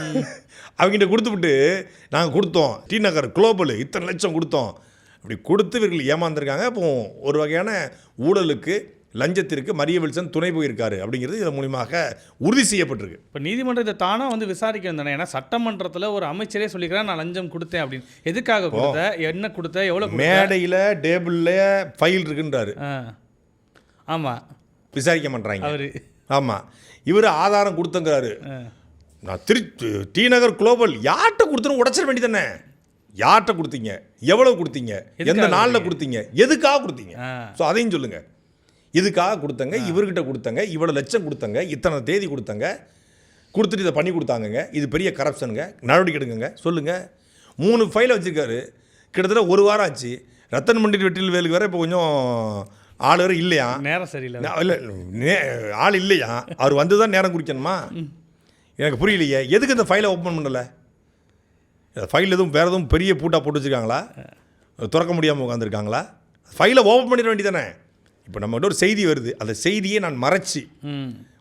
அவங்ககிட்ட கொடுத்துவிட்டு நாங்கள் கொடுத்தோம், டி நகர் குளோபல் இத்தனை லட்சம் கொடுத்தோம், அப்படி கொடுத்து இவர்கள் ஏமாந்துருக்காங்க. அப்போ ஒரு வகையான ஊழலுக்கு லஞ்சத்திற்கு மரிய வில்சன் துணை போயிருக்காரு அப்படிங்கிறது இதன் மூலியமாக உறுதி செய்யப்பட்டிருக்கு. இப்போ நீதிமன்றம் இதை தானாக வந்து விசாரிக்கணும் தானே? ஏன்னா சட்டமன்றத்தில் ஒரு அமைச்சரே சொல்லிக்கிறேன் நான் லஞ்சம் கொடுத்தேன் அப்படின்னு. எதுக்காக கொடுத்த, என்ன கொடுத்த, எவ்வளோ மேடையில் டேபிளில் ஃபைல் இருக்குன்றாரு. ஆமாம், விசாரிக்க மாட்டாங்க அவர். ஆமாம், இவர் ஆதாரம் கொடுத்தங்கிறாரு. நான் டி நகர் குளோபல் யார்கிட்ட கொடுத்துன்னு உடச்சிட வேண்டி தானே? யார்கிட்ட கொடுத்தீங்க, எவ்வளோ கொடுத்தீங்க, எந்த நாளில் கொடுத்தீங்க, எதுக்காக கொடுத்தீங்க? ஸோ அதையும் சொல்லுங்கள். இதுக்காக கொடுத்தங்க, இவர்கிட்ட கொடுத்தங்க, இவ்வளோ லட்சம் கொடுத்தங்க, இத்தனை தேதி கொடுத்தங்க, கொடுத்துட்டு இதை பண்ணி கொடுத்தாங்கங்க, இது பெரிய கரப்ஷனுங்க, நடவடிக்கை எடுக்குங்க சொல்லுங்கள். 3 ஃபைலை வச்சுருக்காரு. கிட்டத்தட்ட 1 வாரம் ஆச்சு. ரத்தன் மண்டி வெற்றில் வேலுக்கு வேறு இப்போ கொஞ்சம் ஆள் வேறு இல்லையா, நேரம் சரியில்லை. இல்லை ஆள் இல்லையா, அவர் வந்து தான் நேரம் குறிக்கணுமா? எனக்கு புரியலையே, எதுக்கு இந்த ஃபைலை ஓப்பன் பண்ணலை? ஃபைல் எதுவும் வேறு எதுவும் பெரிய பூட்டாக போட்டு வச்சுருக்காங்களா, திறக்க முடியாமல் உட்காந்துருக்காங்களா? ஃபைலை ஓப்பன் பண்ணிட வேண்டி தானே? இப்போ நம்மகிட்ட ஒரு செய்தி வருது, அந்த செய்தியை நான் மறைச்சி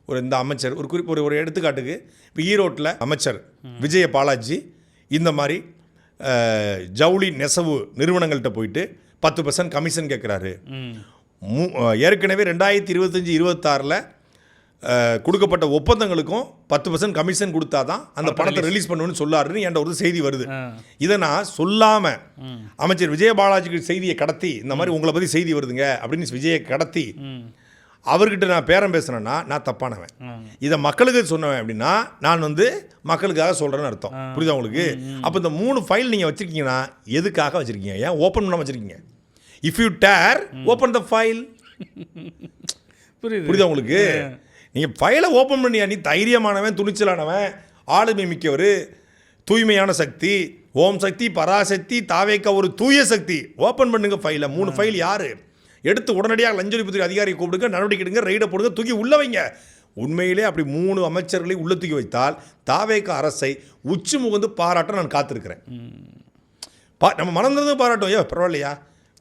ஒரு இந்த அமைச்சர் ஒரு குறிப்பு ஒரு எடுத்துக்காட்டுக்கு இப்போ ஈரோட்டில் அமைச்சர் விஜய பாலாஜி இந்த மாதிரி ஜவுளி நெசவு நிறுவனங்கள்கிட்ட போயிட்டு 10% கமிஷன் கேட்குறாரு. ஏற்கனவே 2025-26 கொடுக்கப்பட்ட ஒப்பந்தங்களுக்கும் 10% கமிஷன் கொடுத்தா தான் அந்த பணத்தை ரிலீஸ் பண்ணுன்னு சொல்லாருன்னு என்ற ஒரு செய்தி வருது. இதை நான் சொல்லாமல் அமைச்சர் விஜய பாலாஜிக்கு செய்தியை கடத்தி இந்த மாதிரி உங்களை பற்றி செய்தி வருதுங்க அப்படின்னு விஜயை கடத்தி அவர்கிட்ட நான் பேரம் பேசுனேன்னா நான் தப்பானவன். இதை மக்களுக்கு சொன்னவன் அப்படின்னா நான் வந்து மக்களுக்காக சொல்கிறேன்னு அர்த்தம். புரியுதா உங்களுக்கு? அப்போ இந்த 3 ஃபைல் நீங்கள் வச்சுருக்கீங்கன்னா எதுக்காக வச்சுருக்கீங்க? ஏன் ஓப்பன் பண்ண வச்சுருக்கீங்க? If you dare open the file. புரியுதா உங்களுக்கு? நீங்கள் ஃபைலை ஓப்பன் பண்ணியா, நீ தைரியமானவன், துணிச்சலானவன், ஆளுமை மிக்கவர், தூய்மையான சக்தி, ஓம் சக்தி, பராசக்தி, தாவேக்க ஒரு தூய சக்தி, ஓப்பன் பண்ணுங்க ஃபைலை. 3 ஃபைல் யார் எடுத்து உடனடியாக லஞ்ச ஒழிப்புத்துறை அதிகாரியை கூப்பிடுங்க, நடவடிக்கை எடுங்க, ரைடை போடுங்க, தூக்கி உள்ள வைங்க. உண்மையிலே அப்படி 3 அமைச்சர்களை உள்ள தூக்கி வைத்தால் தாவேக்க அரசை உச்சி முகந்து பாராட்ட நான் காத்திருக்கிறேன். நம்ம மனந்திருந்து பாராட்டும். ஏ பரவாயில்லையா,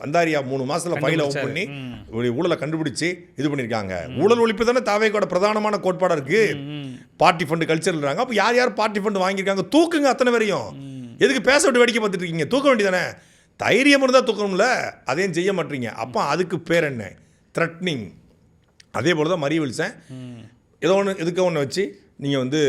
வந்தாரியா 3 மாதத்தில் ஃபைலை ஓப்பன் பண்ணி ஊழலை கண்டுபிடிச்சி இது பண்ணியிருக்காங்க. ஊழல் ஒழிப்பு தானே தாவேக்கோட பிரதானமான கோட்பாடாக இருக்குது. பார்ட்டி ஃபண்டு கல்ச்சர்ன்றாங்க. அப்போ யார் யார் பார்ட்டி ஃபண்டு வாங்கியிருக்காங்க தூக்குங்க அத்தனை வரையும். எதுக்கு பேச விட்டு வேடிக்கை பார்த்துட்டு இருக்கீங்க? தூக்க வேண்டியதானே? தைரியம் இருந்தால் தூக்கணும்ல, அதையும் செய்ய மாட்டீங்க. அப்போ அதுக்கு பேர் என்ன? த்ரெட்னிங். அதே போல் தான் மரிய வில்சன் ஏதோ ஒன்று எதுக்க ஒன்று வச்சு நீங்கள் வந்து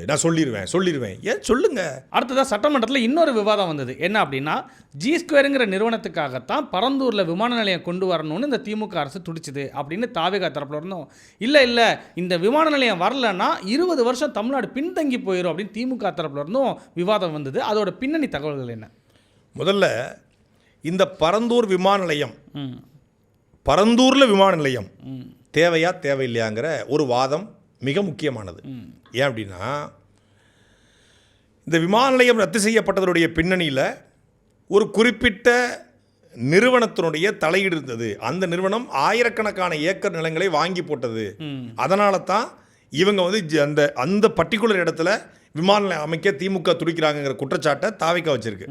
நான் சொல்லிடுவேன். ஏன் சொல்லுங்கள். அடுத்ததாக சட்டமன்றத்தில் இன்னொரு விவாதம் வந்தது. என்ன அப்படின்னா, G2ங்கிற நிறுவனத்துக்காகத்தான் பரந்தூரில் விமான நிலையம் கொண்டு வரணும்னு இந்த திமுக அரசு துடிச்சுது அப்படின்னு தாவேகா தரப்பில் இருந்தோம். இல்லை இந்த விமான நிலையம் வரலன்னா 20 வருஷம் தமிழ்நாடு பின்தங்கி போயிடும் அப்படின்னு திமுக தரப்பில் இருந்தும் விவாதம் வந்தது. அதோட பின்னணி தகவல்கள் என்ன? முதல்ல இந்த பரந்தூர் விமான நிலையம், பரந்தூரில் விமான நிலையம் தேவையா தேவையில்லையாங்கிற ஒரு வாதம் மிக முக்கியமானது. ஏன் அப்படின்னா, இந்த விமான நிலையம் ரத்து செய்யப்பட்டதனுடைய பின்னணியில் ஒரு குறிப்பிட்ட நிறுவனத்தினுடைய தலையீடு இருந்தது. அந்த நிறுவனம் ஆயிரக்கணக்கான ஏக்கர் நிலங்களை வாங்கி போட்டது. அதனால தான் இவங்க வந்து அந்த பர்டிகுலர் இடத்துல விமான நிலையம் அமைக்க திமுக துடிக்கிறாங்கிற குற்றச்சாட்டை தாவேக்கா வச்சிருக்கு.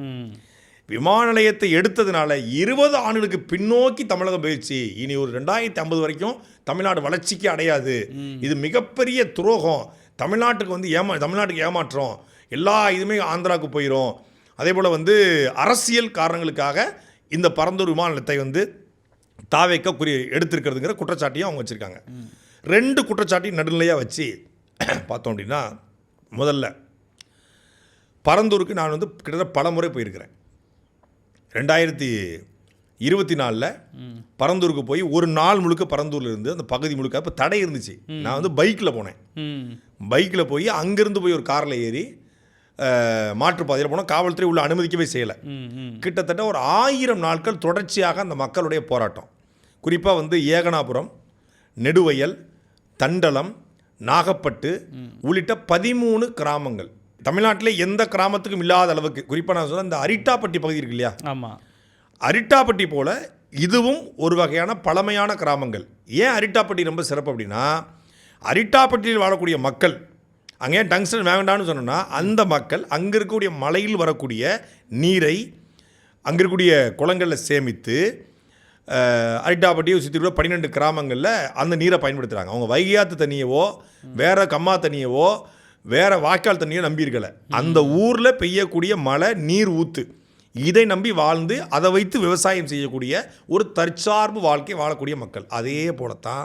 விமான நிலையத்தை எடுத்ததுனால 20 ஆண்டுகளுக்கு பின்னோக்கி தமிழகம் போயிடுச்சு. இனி ஒரு 2050 வரைக்கும் தமிழ்நாடு வளர்ச்சிக்கு அடையாது. இது மிகப்பெரிய துரோகம். தமிழ்நாட்டுக்கு வந்து தமிழ்நாட்டுக்கு ஏமாற்றம். எல்லா இதுவுமே ஆந்திராவுக்கு போயிடும். அதே போல் வந்து அரசியல் காரணங்களுக்காக இந்த பரந்தூர் விமான நிலையத்தை வந்து தாவேக்கா எடுத்திருக்கிறதுங்கிற குற்றச்சாட்டையும் அவங்க வச்சுருக்காங்க. 2 குற்றச்சாட்டையும் நடுநிலையாக வச்சு பார்த்தோம் அப்படின்னா, முதல்ல பரந்தூருக்கு நான் வந்து கிட்டத்தட்ட பல முறை போயிருக்கிறேன். 2024 பரந்தூருக்கு போய் ஒரு நாள் முழுக்க பரந்தூரில் இருந்து அந்த பகுதி முழுக்க இப்போ தடை இருந்துச்சு. நான் வந்து பைக்கில் போனேன். பைக்கில் போய் அங்கேருந்து போய் ஒரு காரில் ஏறி மாற்றுப்பாதையில் போனோம். காவல்துறை உள்ள அனுமதிக்கவே செய்யலை. கிட்டத்தட்ட ஒரு 1000 நாட்கள் தொடர்ச்சியாக அந்த மக்களுடைய போராட்டம். குறிப்பாக வந்து ஏகனாபுரம், நெடுவயல், தண்டலம், நாகப்பட்டு உள்ளிட்ட 13 கிராமங்கள். தமிழ்நாட்டிலே எந்த கிராமத்துக்கும் இல்லாத அளவுக்கு, குறிப்பாக நான் சொல்ல இந்த அரிட்டாப்பட்டி பகுதி இருக்கு இல்லையா, ஆமாம், அரிட்டாப்பட்டி போல் இதுவும் ஒரு வகையான பழமையான கிராமங்கள். ஏன் அரிட்டாப்பட்டி ரொம்ப சிறப்பு அப்படின்னா, அரிட்டாப்பட்டியில் வாழக்கூடிய மக்கள், அங்கே ஏன் டங்ஸ்டன் வேண்டாம்னு சொன்னோன்னா, அந்த மக்கள் அங்கே இருக்கக்கூடிய மலையில் வரக்கூடிய நீரை அங்கே இருக்கக்கூடிய குளங்களில் சேமித்து அரிட்டாப்பட்டியை சுற்றி கூட 12 கிராமங்களில் அந்த நீரை பயன்படுத்துகிறாங்க. அவங்க வைகையாத்து தண்ணியவோ வேறு கம்மா தண்ணியவோ வேறு வாய்க்கால் தண்ணியோ நம்பியிருக்கலை. அந்த ஊரில் பெய்யக்கூடிய மழை நீர் ஊற்று இதை நம்பி வாழ்ந்து அதை வைத்து விவசாயம் செய்யக்கூடிய ஒரு தற்சார்பு வாழ்க்கை வாழக்கூடிய மக்கள். அதே போலத்தான்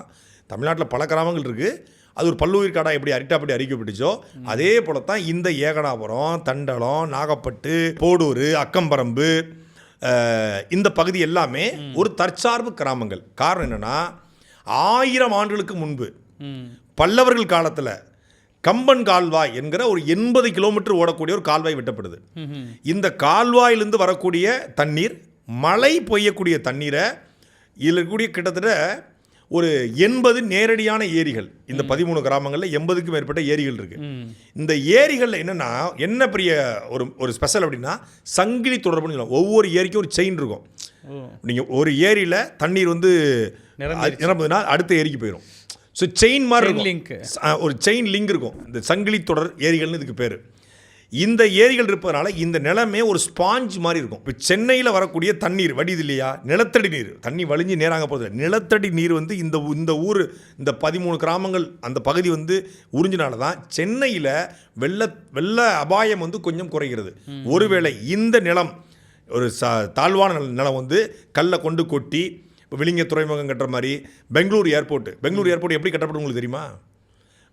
தமிழ்நாட்டில் பல கிராமங்கள் இருக்குது. அது ஒரு பல்லுயிர் காடாக எப்படி அரிட்டாப்பட்டி அறிக்கப்பட்டுச்சோ அதே போலத்தான் இந்த ஏகனாபுரம், தண்டலம், நாகப்பட்டு, போடூர், அக்கம்பரம்பு, இந்த பகுதி எல்லாமே ஒரு தற்சார்பு கிராமங்கள். காரணம் என்னென்னா, 1000 ஆண்டுகளுக்கு முன்பு பல்லவர்கள் காலத்தில் கம்பன் கால்வாய் என்கிற ஒரு 80 கிலோமீட்டர் ஓடக்கூடிய ஒரு கால்வாய் வெட்டப்படுது. இந்த கால்வாயிலிருந்து வரக்கூடிய தண்ணீர், மழை பெய்யக்கூடிய தண்ணீரை இதில் இருக்கக்கூடிய கிட்டத்தட்ட ஒரு 80 நேரடியான ஏரிகள். இந்த 13 கிராமங்களில் 80க்கும் மேற்பட்ட ஏரிகள் இருக்குது. இந்த ஏரிகளில் என்னென்னா, என்ன பெரிய ஒரு ஸ்பெஷல் அப்படின்னா, சங்கிலி தொடர்புன்னு சொல்லுவோம். ஒவ்வொரு ஏரிக்கும் ஒரு செயின் இருக்கும். நீங்கள் ஒரு ஏரியில் தண்ணீர் வந்து நிரம்புதுன்னா அடுத்த ஏரிக்கு போயிடும். ஸோ செயின் மாதிரி இருக்கும், ஒரு செயின் லிங்க் இருக்கும். இந்த சங்கிலி தொடர் ஏரிகள்னு இதுக்கு பேர். இந்த ஏரிகள் இருப்பதனால இந்த நிலமே ஒரு ஸ்பாஞ்ச் மாதிரி இருக்கும். இப்போ சென்னையில் வரக்கூடிய தண்ணீர் வடிது இல்லையா, நிலத்தடி நீர், தண்ணி வழிஞ்சு நேராக போகுது. நிலத்தடி நீர் வந்து இந்த ஊர், இந்த 13 கிராமங்கள் அந்த பகுதி வந்து உறிஞ்சினால தான் சென்னையில் வெள்ள அபாயம் வந்து கொஞ்சம் குறைகிறது. ஒருவேளை இந்த நிலம் ஒரு தாழ்வான நிலம் வந்து கல்லை கொண்டு கொட்டி, இப்போ விளிங்க துறைமுகம் கட்டுற மாதிரி பெங்களூர் ஏர்போர்ட் எப்படி கட்டப்படும் உங்களுக்கு தெரியுமா?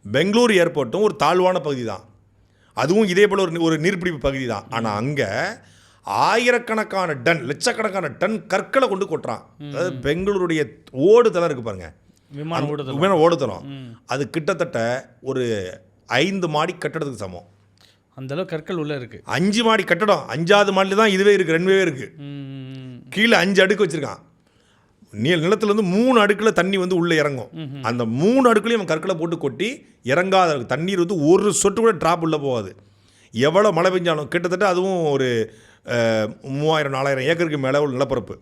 பெங்களூர் ஏர்போர்ட்டும் ஒரு தாழ்வான பகுதி தான், அதுவும் இதே போல் ஒரு நீர்பிடிப்பு பகுதி தான். ஆனால் அங்கே ஆயிரக்கணக்கான டன், லட்சக்கணக்கான டன் கற்களை கொண்டு கொட்டுறான். அதாவது பெங்களூருடைய ஓடுதளம் இருக்குது பாருங்க, விமான ஓடுதளம், அது கிட்டத்தட்ட ஒரு 5 மாடி கட்டடத்துக்கு சமம். அந்தளவு கற்கள் உள்ளே இருக்குது. 5 மாடி கட்டடம், 5வது மாடியில் தான் இதுவே இருக்குது, 2 இருக்குது. கீழே 5 அடுக்கு வச்சுருக்கான். நிலத்துலேருந்து 3 அடுக்கில் தண்ணி வந்து உள்ளே இறங்கும். அந்த 3 அடுக்குலையும் நம்ம கற்களை போட்டு கொட்டி இறங்காத தண்ணீர் வந்து ஒரு சொட்டு கூட ட்ராப் உள்ளே போகாது. எவ்வளோ மழை பெஞ்சாலும் கிட்டத்தட்ட அதுவும் ஒரு 3000-4000 ஏக்கருக்கு மேலே உள்ள நிலப்பரப்பு.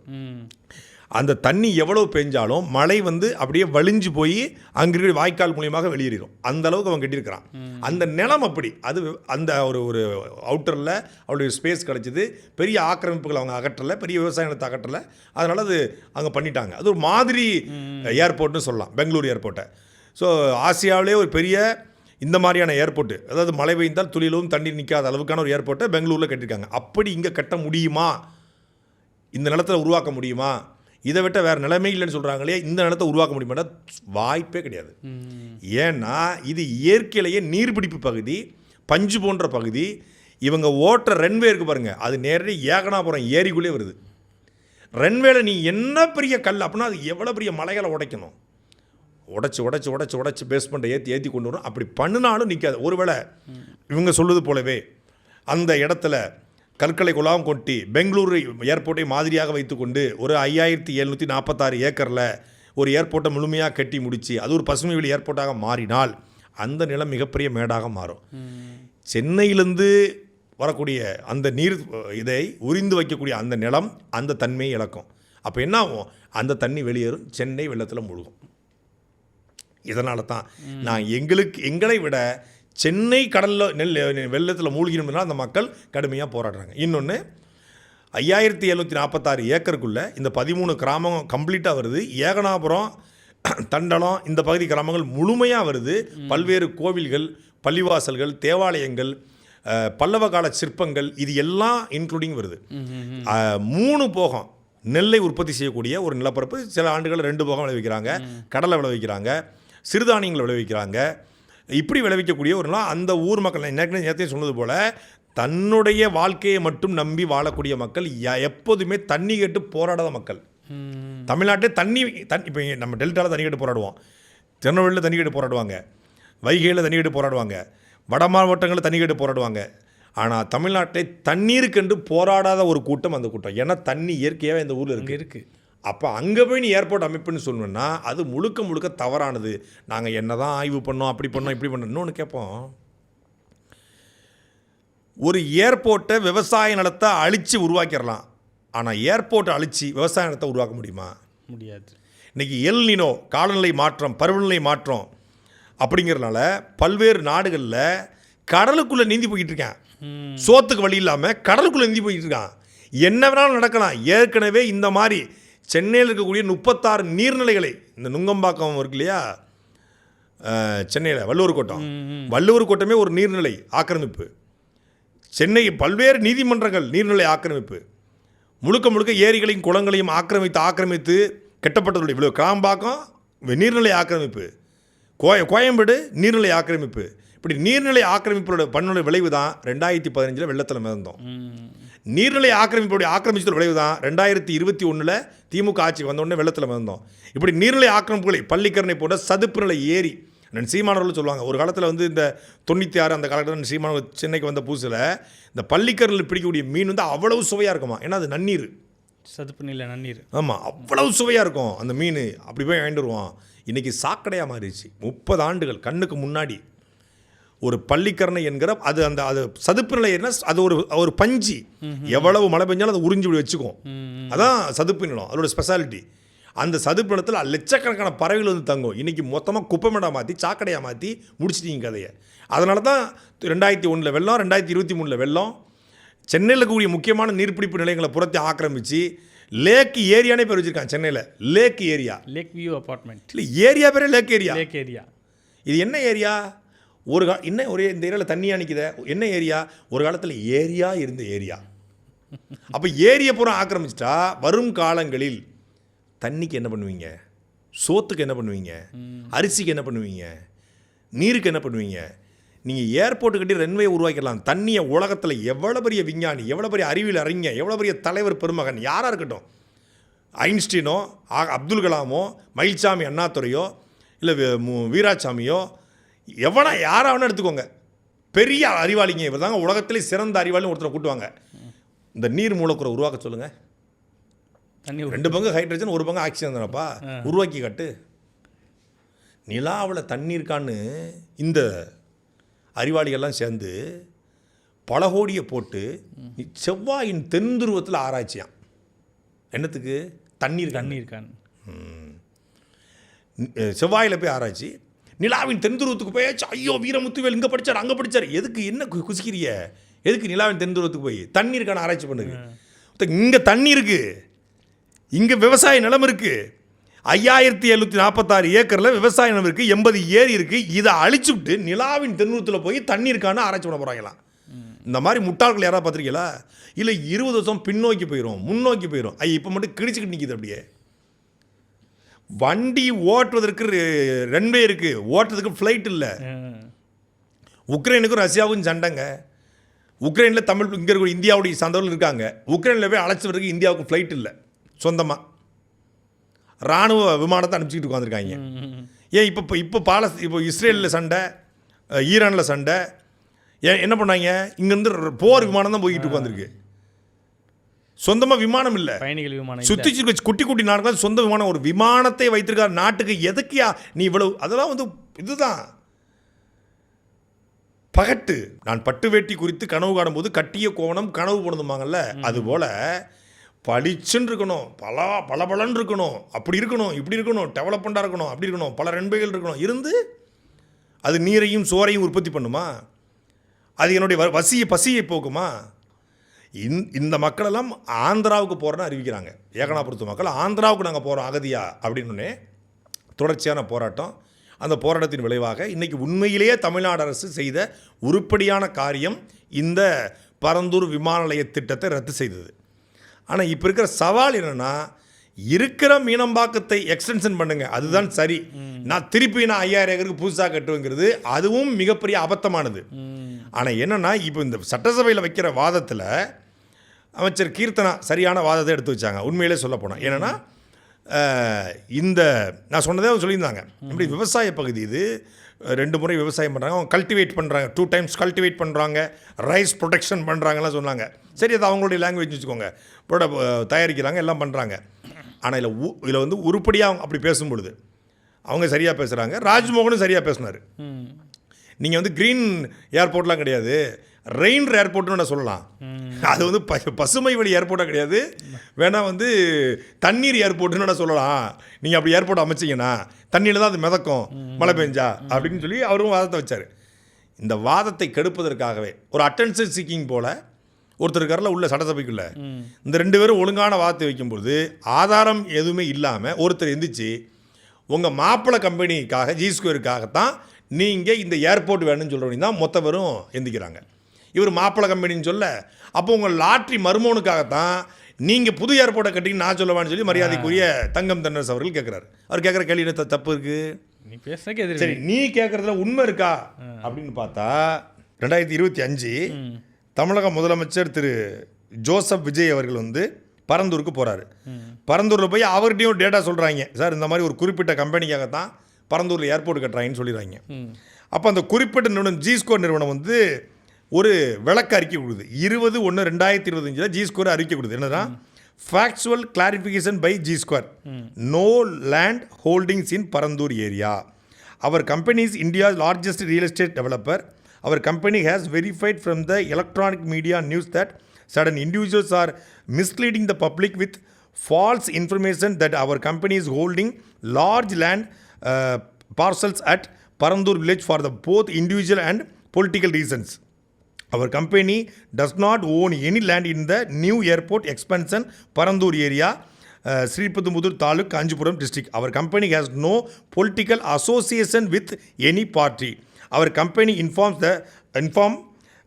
அந்த தண்ணி எவ்வளோ பெஞ்சாலும் மழை வந்து அப்படியே வலிஞ்சு போய் அங்கே இருக்கிற வாய்க்கால் மூலியமாக வெளியேறிடும். அந்த அளவுக்கு அவன் கட்டியிருக்கிறான். அந்த நிலம் அப்படி, அது அந்த ஒரு அவுட்டரில் அவளுடைய ஸ்பேஸ் கிடச்சிது. பெரிய ஆக்கிரமிப்புகள் அவங்க அகற்றலை, பெரிய விவசாய நிலத்தை அகற்றலை. அதனால் அது அங்கே பண்ணிட்டாங்க. அது ஒரு மாதிரி ஏர்போர்ட்னு சொல்லலாம், பெங்களூர் ஏர்போர்ட்டை. ஸோ ஆசியாவிலே ஒரு பெரிய இந்த மாதிரியான ஏர்போர்ட்டு, அதாவது மழை பெய்ந்தால் துளியிலும் தண்ணீர் நிற்காத அளவுக்கான ஒரு ஏர்போர்ட்டை பெங்களூரில் கட்டியிருக்காங்க. அப்படி இங்கே கட்ட முடியுமா? இந்த நிலத்தில் உருவாக்க முடியுமா? இதை விட்ட வேறு நிலைமை இல்லைன்னு சொல்கிறாங்களே, இந்த நிலத்தை உருவாக்க முடியுமாட்டா வாய்ப்பே கிடையாது. ஏன்னா இது இயற்கையிலேயே நீர்பிடிப்பு பகுதி, பஞ்சு போன்ற பகுதி. இவங்க ஓட்டுற ரன்வே இருக்குது பாருங்கள், அது நேரடி ஏகனாபுரம் ஏரிக்குள்ளே வருது. ரன்வேல நீ என்ன பெரிய கல் அப்படின்னா அது எவ்வளோ பெரிய மலைகளை உடைக்கணும், உடைச்சி பேஸ்மெண்ட்டை ஏற்றி கொண்டு வரும். அப்படி பண்ணினாலும் நிற்காது. ஒருவேளை இவங்க சொல்வது போலவே அந்த இடத்துல கற்களை குழாம் கொட்டி பெங்களூர் ஏர்போர்ட்டை மாதிரியாக வைத்துக்கொண்டு ஒரு 5746 ஏக்கரில் ஒரு ஏர்போர்ட்டை முழுமையாக கட்டி முடித்து அது ஒரு பசுமை வெளி ஏர்போர்ட்டாக மாறினால் அந்த நிலம் மிகப்பெரிய மேடாக மாறும். சென்னையிலேருந்து வரக்கூடிய அந்த நீர் இதை உறிந்து வைக்கக்கூடிய அந்த நிலம் அந்த தன்மையை இழக்கும். அப்போ என்ன ஆகும்? அந்த தண்ணி வெளியேறும், சென்னை வெள்ளத்தில் முழுகும். இதனால தான் நான் எங்களை விட சென்னை கடலில் வெள்ளத்தில் மூழ்கினோம்னா அந்த மக்கள் கடுமையாக போராடுறாங்க. இன்னொன்று 5746 ஏக்கருக்குள்ளே இந்த 13 கிராமம் கம்ப்ளீட்டாக வருது. ஏகனாபுரம், தண்டலம் இந்த பகுதி கிராமங்கள் முழுமையாக வருது. பல்வேறு கோவில்கள், பள்ளிவாசல்கள், தேவாலயங்கள், பல்லவ கால சிற்பங்கள், இது எல்லாம் இன்க்ளூடிங் வருது. 3 போகம் நெல்லை உற்பத்தி செய்யக்கூடிய ஒரு நிலப்பரப்பு. சில ஆண்டுகளில் 2 போகம் விளைவிக்கிறாங்க, கடலை விளைவிக்கிறாங்க, சிறுதானியங்கள் விளைவிக்கிறாங்க. இப்படி விளைவிக்கக்கூடிய ஒரு நாள் அந்த ஊர் மக்கள், நேரத்தையும் சொன்னது போல் தன்னுடைய வாழ்க்கையை மட்டும் நம்பி வாழக்கூடிய மக்கள், எப்போதுமே தண்ணி கேட்டு போராடாத மக்கள். தமிழ்நாட்டிலே தண்ணி இப்போ நம்ம டெல்டாவில் தண்ணி கேட்டு போராடுவோம், திருநெல்வேலியில் தண்ணி கேட்டு போராடுவாங்க, வைகையில் தண்ணி கேட்டு போராடுவாங்க, வட மாவட்டங்களில் தண்ணி கேட்டு போராடுவாங்க. ஆனால் தமிழ்நாட்டிலே தண்ணீருக்கென்று போராடாத ஒரு கூட்டம் அந்த கூட்டம். ஏன்னா தண்ணி இயற்கையாகவே இந்த ஊரில் இருக்குது. அப்போ அங்கே போய் நீ ஏர்போர்ட் அமைப்புன்னு சொன்னோன்னா அது முழுக்க முழுக்க தவறானது. நாங்கள் என்ன தான் ஆய்வு பண்ணோம், அப்படி பண்ணோம், இப்படி பண்ணோம். இன்னொன்று கேட்போம், ஒரு ஏர்போர்ட்டை விவசாய நிலத்தை அழித்து உருவாக்கிடலாம், ஆனால் ஏர்போர்ட்டை அழித்து விவசாய நிலத்தை உருவாக்க முடியுமா? முடியாது. இன்றைக்கி எல் நினோ, காலநிலை மாற்றம், பருவநிலை மாற்றம் அப்படிங்கிறதுனால பல்வேறு நாடுகளில் கடலுக்குள்ளே நீந்தி போய்கிட்டு இருக்கேன். சோத்துக்கு வழி இல்லாமல் கடலுக்குள்ளே நீந்தி போய்கிட்டு இருக்கான். என்ன வேணாலும் நடக்கலாம். ஏற்கனவே இந்த மாதிரி சென்னையில் இருக்கக்கூடிய 36 நீர்நிலைகளை, இந்த நுங்கம்பாக்கம் இருக்கு இல்லையா, சென்னையில் வள்ளுவர் கோட்டம், வள்ளுவர் கோட்டமே ஒரு நீர்நிலை ஆக்கிரமிப்பு. சென்னை பல்வேறு நீதிமன்றங்கள் நீர்நிலை ஆக்கிரமிப்பு, முழுக்க முழுக்க ஏரிகளையும் குளங்களையும் ஆக்கிரமித்து கெட்டப்பட்டதுடைய இவ்வளோ கிராம்பாக்கம் நீர்நிலை ஆக்கிரமிப்பு, கோயம்பேடு நீர்நிலை ஆக்கிரமிப்பு. இப்படி நீர்நிலை ஆக்கிரமிப்போட பண்ணோட விளைவு தான் 2015 வெள்ளத்தில் மிதந்தோம். நீர்நிலை ஆக்கிரமிச்சோட விளைவு தான் 2021 திமுக ஆட்சிக்கு வந்தோடனே வெள்ளத்தில் மிதந்தோம். இப்படி நீர்நிலை ஆக்கிரமிப்புகளை பள்ளிக்கரணை போன்ற சதுப்பு நிலை ஏரி, சீமானவர்கள் சொல்லுவாங்க, ஒரு காலத்தில் வந்து இந்த 96 அந்த காலத்தில் சீமானவர் சென்னைக்கு வந்த புதுசில் இந்த பள்ளிக்கரணில் பிடிக்கக்கூடிய மீன் வந்து அவ்வளவு சுவையாக இருக்குமா. ஏன்னா அது நன்னீர், சதுப்பு நிலை நன்னீர். ஆமாம், அவ்வளவு சுவையாக இருக்கும் அந்த மீன். அப்படி போய் வாங்கிட்டு வருவான். இன்றைக்கி சாக்கடையாக மாறிடுச்சு. 30 ஆண்டுகள் கண்ணுக்கு முன்னாடி ஒரு பள்ளிக்கரணை என்கிற அது அது சதுப்பு நிலை என்ன, அது ஒரு பஞ்சு, எவ்வளவு மழை பெஞ்சாலும் அதை உறிஞ்சி வச்சுக்கும். அதான் சதுப்பு நிலம், அதோட ஸ்பெஷாலிட்டி. அந்த சதுப்பு நிலத்தில் லட்சக்கணக்கான பறவைகள் வந்து தங்கும். இன்றைக்கி மொத்தமாக குப்பைமேடாக மாற்றி சாக்கடையாக மாற்றி முடிச்சிட்டீங்க கதையை. அதனால தான் 2001 வெள்ளம், 2023 வெள்ளம், சென்னையில் இருக்கக்கூடிய முக்கியமான நீர்பிடிப்பு நிலையங்களை புறத்தை ஆக்கிரமித்து லேக் ஏரியானே பேர் வச்சுருக்காங்க. சென்னையில் lakh area, lake view apartment இல்லை ஏரியா பேரே லேக் ஏரியா. லேக் ஏரியா இது என்ன ஏரியா? இன்னும் ஒரே இந்த ஏரியாவில் தண்ணியாக நிற்குத என்ன ஏரியா? ஒரு காலத்தில் ஏரியா இருந்த ஏரியா. அப்போ ஏரியை பூரா ஆக்கிரமிச்சிட்டா வரும் காலங்களில் தண்ணிக்கு என்ன பண்ணுவீங்க? சோத்துக்கு என்ன பண்ணுவீங்க? அரிசிக்கு என்ன பண்ணுவீங்க? நீருக்கு என்ன பண்ணுவீங்க? நீங்கள் ஏர்போர்ட்டு கட்டி ரன்வே உருவாக்கிடலாம். தண்ணியை உலகத்தில் எவ்வளோ பெரிய விஞ்ஞானி, எவ்வளோ பெரிய அறிவியல் அறிஞர், எவ்வளோ பெரிய தலைவர் பெருமகன் யாராக இருக்கட்டும், ஐன்ஸ்டீனோ, அப்துல் கலாமோ, மயில்சாமி அண்ணாதுரையோ, இல்லை வீராசாமியோ, எவனா யாராவனா எடுத்துக்கோங்க, பெரிய அறிவாளிங்க. இவர் தாங்க உலகத்திலே சிறந்த அறிவாளின்னு ஒருத்தரை கூட்டுவாங்க. இந்த நீர் மூலக்கூறை உருவாக்க சொல்லுங்கள். தண்ணி 2 பங்கு ஹைட்ரஜன் 1 பங்கு ஆக்சிஜன் தானப்பா, உருவாக்கி காட்டு. நிலாவில் தண்ணி இருக்கான்னு இந்த அறிவாளிகள்லாம் சேர்ந்து பல கோடியை போட்டு செவ்வாயின் தென்துருவத்தில் ஆராய்ச்சியான். என்னத்துக்கு? தண்ணீர் இருக்கான்னு. செவ்வாயில் போய் ஆராய்ச்சி, நிலாவின் தென்துருவத்துக்கு போய் ஐயோ வீரமுத்துவேல் இங்கே படித்தார் அங்கே படித்தார். எதுக்கு? என்ன குசிக்கிறிய? எதுக்கு நிலாவின் தென்துருவத்துக்கு போய் தண்ணீருக்கான ஆராய்ச்சி பண்ணுது? இங்கே தண்ணி இருக்குது, இங்கே விவசாய நிலம் இருக்குது, 5746 ஏக்கரில் விவசாய நிலம் இருக்குது, 80 ஏரி இருக்குது. இதை அழிச்சு விட்டு நிலாவின் தென்துருவத்தில் போய் தண்ணீருக்கான ஆராய்ச்சி பண்ண போகிறாங்களாம். இந்த மாதிரி முட்டாள்கள் யாராவது பார்த்துருக்கீங்களா? இல்லை 20 வருஷம் பின்னோக்கி போயிடும், முன்னோக்கி போயிடும். இப்போ மட்டும் கிழிச்சிக்கிட்டு நிற்கிது. அப்படியே வண்டி ஓட்டுவதற்கு ரன்வே இருக்குது, ஓட்டுறதுக்கு ஃப்ளைட் இல்லை. உக்ரைனுக்கும் ரஷ்யாவுக்கும் சண்டைங்க. உக்ரைனில் தமிழ் இங்கே இருக்க இந்தியாவுடைய சார்ந்தவர்கள் இருக்காங்க. உக்ரைனில் போய் அழைச்சி வரதுக்கு இந்தியாவுக்கு ஃப்ளைட் இல்லை, சொந்தமாக இராணுவ விமானத்தை அனுப்பிச்சிக்கிட்டு உட்காந்துருக்காங்க. ஏன் இப்போ இஸ்ரேலில் சண்டை, ஈரானில் சண்டை, என்ன பண்ணாங்க? இங்கேருந்து போர் விமானம் தான் போய்கிட்டு உட்காந்துருக்கு. சொந்தமாக விமானம் இல்லை, பயணிகள் விமானம். சுற்றி குட்டி குட்டி நாடுகள் சொந்த விமானம், ஒரு விமானத்தை வைத்திருக்கார் நாட்டுக்கு. எதுக்கியா நீ இவ்வளவு? அதெல்லாம் வந்து இதுதான் பகட்டு. நான் பட்டு வேட்டி குறித்து கனவு காணும்போது கட்டிய கோவணம் கனவு போனதுமாங்கல்ல, அதுபோல் பளிச்சுன்னு இருக்கணும், பலன்னு இருக்கணும், அப்படி இருக்கணும், இப்படி இருக்கணும், டெவலப்மெண்ட்டாக இருக்கணும், அப்படி இருக்கணும், பல ரன்பைகள் இருக்கணும். இருந்து அது நீரையும் சோறையும் உற்பத்தி பண்ணுமா? அது என்னுடைய பசியை போக்குமா? இந்த மக்களெல்லாம் ஆந்திராவுக்கு போகிறோன்னு அறிவிக்கிறாங்க. ஏகனாபுரத்து மக்கள் ஆந்திராவுக்கு நாங்கள் போகிறோம் அகதியா அப்படின்னு தொடர்ச்சியான போராட்டம். அந்த போராட்டத்தின் விளைவாக இன்றைக்கி உண்மையிலேயே தமிழ்நாடு அரசு செய்த உருப்படியான காரியம் இந்த பரந்தூர் விமான நிலைய திட்டத்தை ரத்து செய்தது. ஆனால் இப்போ இருக்கிற சவால் என்னென்னா, இருக்கிற மீனம்பாக்கத்தை எக்ஸ்டென்ஷன் பண்ணுங்கள், அதுதான் சரி. நான் 5000 ஏக்கருக்கு புதுசாக கட்டுவேங்கிறது அதுவும் மிகப்பெரிய அபத்தமானது. ஆனால் என்னென்னா, இப்போ இந்த சட்டசபையில் வைக்கிற வாதத்தில் அமைச்சர் கீர்த்தனா சரியான வாதத்தை எடுத்து வச்சாங்க. உண்மையிலே சொல்ல போனால் என்னென்னா, இந்த நான் சொன்னதே அவங்க சொல்லியிருந்தாங்க. இப்படி விவசாய பகுதி இது 2 முறை விவசாயம் பண்ணுறாங்க, அவங்க கல்டிவேட் பண்ணுறாங்க, 2 டைம்ஸ் கல்டிவேட் பண்ணுறாங்க, ரைஸ் ப்ரொடெக்ஷன் பண்ணுறாங்கலாம் சொன்னாங்க. சரி, அது அவங்களுடைய லாங்குவேஜ் வச்சுக்கோங்க, தயாரிக்கிறாங்க, எல்லாம் பண்ணுறாங்க. ஆனால் இதில் வந்து உருப்படியாக அவங்க அப்படி பேசும்பொழுது அவங்க சரியாக பேசுகிறாங்க. ராஜ்மோகனும் சரியாக பேசினார். நீங்கள் வந்து க்ரீன் ஏர்போர்ட்லாம் கிடையாது, ரெயின் ஏர்போர்ட்னு நான் சொல்லலாம். அது வந்து பசுமை வழி ஏர்போர்ட்டாக கிடையாது, வேணால் வந்து தண்ணீர் ஏர்போர்ட்டுன்னு நான் சொல்லலாம். நீங்கள் அப்படி ஏர்போர்ட் அமைச்சிங்கன்னா தண்ணியில் தான் அது மிதக்கும் மழை பெஞ்சா அப்படின்னு சொல்லி அவரும் வாதத்தை வச்சார். இந்த வாதத்தை கெடுப்பதற்காகவே ஒரு அட்டென்ஷன் சீக்கிங் போல் ஒருத்தருக்காரில் உள்ள சட்டசபைக்குள்ள இந்த 2 பேரும் ஒழுங்கான வாதத்தை வைக்கும்போது ஆதாரம் எதுவுமே இல்லாமல் ஒருத்தர் எந்திரிச்சு உங்கள் மாப்பிள்ளை கம்பெனிக்காக G2க்காகத்தான் நீங்கள் இந்த ஏர்போர்ட் வேணும்னு சொல்கிறவங்க தான் மொத்த பேரும் எந்திக்கிறாங்க. இவர் மாப்பிள்ளை கம்பெனின்னு சொல்ல, அப்போ உங்கள் லாட்ரி மருமோனுக்காகத்தான் நீங்கள் புது ஏர்போர்ட்டை கட்டிங்கன்னு நான் சொல்லவான்னு சொல்லி மரியாதைக்குரிய தங்கம் தென்னரசு அவர்கள் கேட்குறாரு. அவர் கேட்குற கேள்வி என்ன தப்பு இருக்குது? நீ பேசுறதுக்கு சரி, நீ கேட்குறதுல உண்மை இருக்கா அப்படின்னு பார்த்தா 2025 தமிழக முதலமைச்சர் திரு ஜோசப் விஜய் அவர்கள் வந்து பரந்தூருக்கு போகிறாரு. பரந்தூரில் போய் அவர்கிட்டையும் ஒரு டேட்டா சொல்கிறாங்க, சார் இந்த மாதிரி ஒரு குறிப்பிட்ட கம்பெனிக்காகத்தான் பரந்தூரில் ஏர்போர்ட் கட்டுறாங்கன்னு சொல்லிடுறாங்க. அப்போ அந்த குறிப்பிட்ட நிறுவனம் G2 நிறுவனம் வந்து ஒரு விளக்க அறிக்கை கொடுக்குது. 20/1/2025 G2 அறிக்கை கொடுக்குது. என்னன்னா factual clarification by G2, no land holdings in Parandur area. அவர் company is India's largest real estate developer. Our company has verified from the electronic media news that certain individuals are misleading the public with false information that our company is holding large land parcels at Parandur village for the both individual and political reasons. Our company does not own any land in the new airport expansion Parandur area, Sripathumudur Taluk, Kanchipuram district. Our company has no political association with any party. Our company inform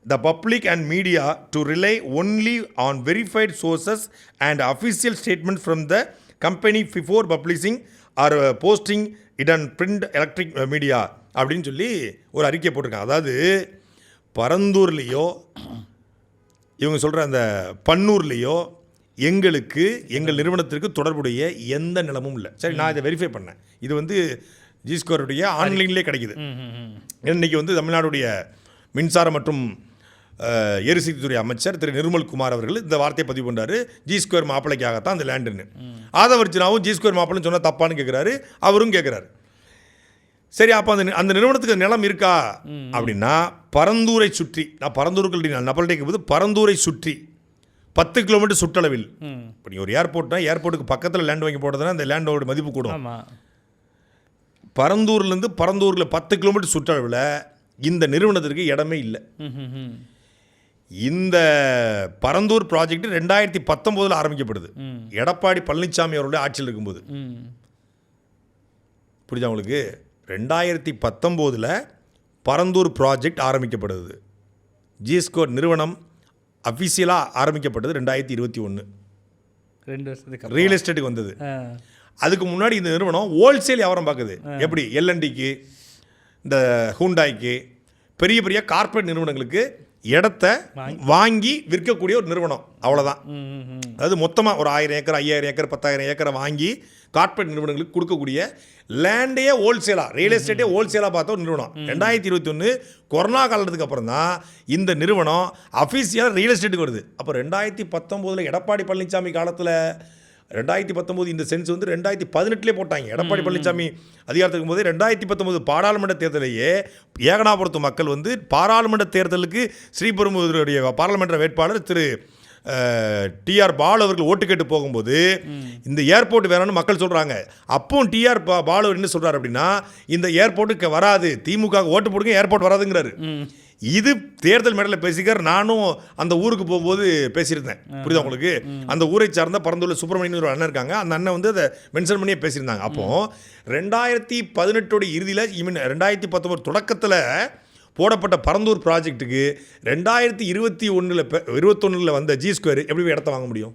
the public and media to rely only on verified sources and official statements from the company before publishing or posting it on print electric media அப்படின்னு சொல்லி ஒரு அறிக்கை போட்டிருக்காங்க. அதாவது பரந்தூர்லேயோ இவங்க சொல்கிற அந்த பன்னூர்லேயோ எங்கள் நிறுவனத்திற்கு தொடர்புடைய எந்த நிலமும் இல்லை. சரி, நான் இதை வெரிஃபை பண்ணேன். இது வந்து G2 ஆன்லைன்லேயே கிடைக்குது. இன்றைக்கி வந்து தமிழ்நாடுடைய மின்சாரம் மற்றும் எரிசக்தித்துறை அமைச்சர் திரு நிர்மல்குமார் அவர்கள் இந்த வார்த்தையை பதிவு பண்ணுறாரு, G2 மாப்பிள்ளைக்காகத்தான் அந்த லேண்டுன்னு. ஆதவர்ஜினாவும் G2 மாப்பிள்ளைன்னு சொன்னால் தப்பான்னு கேட்குறாரு, அவரும் கேட்குறாரு. சரி, அப்போ அந்த நிறுவனத்துக்கு நிலம் இருக்கா அப்படின்னா பரந்தூரை சுற்றி, நான் பரந்தூருக்கு நபர்கிட்ட கேட்கும்போது பரந்தூரை சுற்றி 10 கிலோமீட்டர் சுற்றளவில். இப்போ நீ ஒரு ஏர்போர்ட்னா ஏர்போர்ட்டுக்கு பக்கத்தில் லேண்ட் வாங்கி போடுறதுனா அந்த லேண்டோட மதிப்பு கூடும். பரந்தூர்லேருந்து பரந்தூரில் 10 கிலோமீட்டர் சுற்றளவில் இந்த நிறுவனத்திற்கு இடமே இல்லை. இந்த பரந்தூர் ப்ராஜெக்ட் 2019 ஆரம்பிக்கப்படுது, எடப்பாடி பழனிசாமி அவருடைய ஆட்சியில் இருக்கும்போது. புரியுதா உங்களுக்கு? 2019 பரந்தூர் ப்ராஜெக்ட் ஆரம்பிக்கப்படுது. G2 நிறுவனம் அஃபிஷியலாக ஆரம்பிக்கப்பட்டது 2021, 2 வருஷத்துக்கு ரியல் எஸ்டேட்டுக்கு வந்தது. அதுக்கு முன்னாடி இந்த நிறுவனம் ஹோல்சேல் வியாபாரம் பார்க்குது. எப்படி? L&Tக்கு, இந்த ஹூண்டாய்க்கு, பெரிய பெரிய கார்ப்பரேட் நிறுவனங்களுக்கு இடத்த வாங்கி விற்கக்கூடிய ஒரு நிறுவனம், அவ்வளோதான். அதாவது மொத்தமாக ஒரு 1000 ஏக்கர் 5000 ஏக்கர் 10,000 ஏக்கரை வாங்கி கார்ப்பரேட் நிறுவனங்களுக்கு கொடுக்கக்கூடிய லேண்டையே ஹோல்சேலாக, ரியல் எஸ்டேட்டே ஹோல்சேலாக பார்த்த ஒரு நிறுவனம். 2021 கொரோனா காலத்துக்கு அப்புறம் தான் இந்த நிறுவனம் அஃபீஷியலாக ரியல் எஸ்டேட்டுக்கு வருது. அப்போ 2019 எடப்பாடி பழனிசாமி காலத்தில் 2019 இந்த சென்ஸ் வந்து 2018 போட்டாங்க. எடப்பாடி பழனிசாமி அதிகாரத்துக்கு போது 2019 பாராளுமன்ற தேர்தலையே ஏகனாபுரத்து மக்கள் வந்து பாராளுமன்ற தேர்தலுக்கு ஸ்ரீபெரும்புதூருடைய பாராளுமன்ற வேட்பாளர் திரு TR பாலு அவர்கள் ஓட்டு கேட்டு போகும்போது இந்த ஏர்போர்ட் வேணும்னு மக்கள் சொல்கிறாங்க. அப்போ TR பாலு என்ன சொல்கிறார் அப்படின்னா, இந்த ஏர்போர்ட்டுக்கு வராது, திமுக ஓட்டு போடுங்க, ஏர்போர்ட் வராதுங்கிறாரு. இது தேர்தல் மேடையில் பேசிக்கார். நானும் அந்த ஊருக்கு போகும்போது பேசியிருந்தேன். புரியுதா உங்களுக்கு? அந்த ஊரை சார்ந்த பரந்தூரில் சுப்பிரமணியன் ஒரு அண்ணன் இருக்காங்க. அந்த அண்ணன் வந்து அதை மென்ஷன் பண்ணியே பேசியிருந்தாங்க. அப்போது 2018 இறுதியில் 2019 தொடக்கத்தில் போடப்பட்ட பரந்தூர் ப்ராஜெக்ட்டுக்கு 2021 வந்த G2 எப்படி இடத்த வாங்க முடியும்?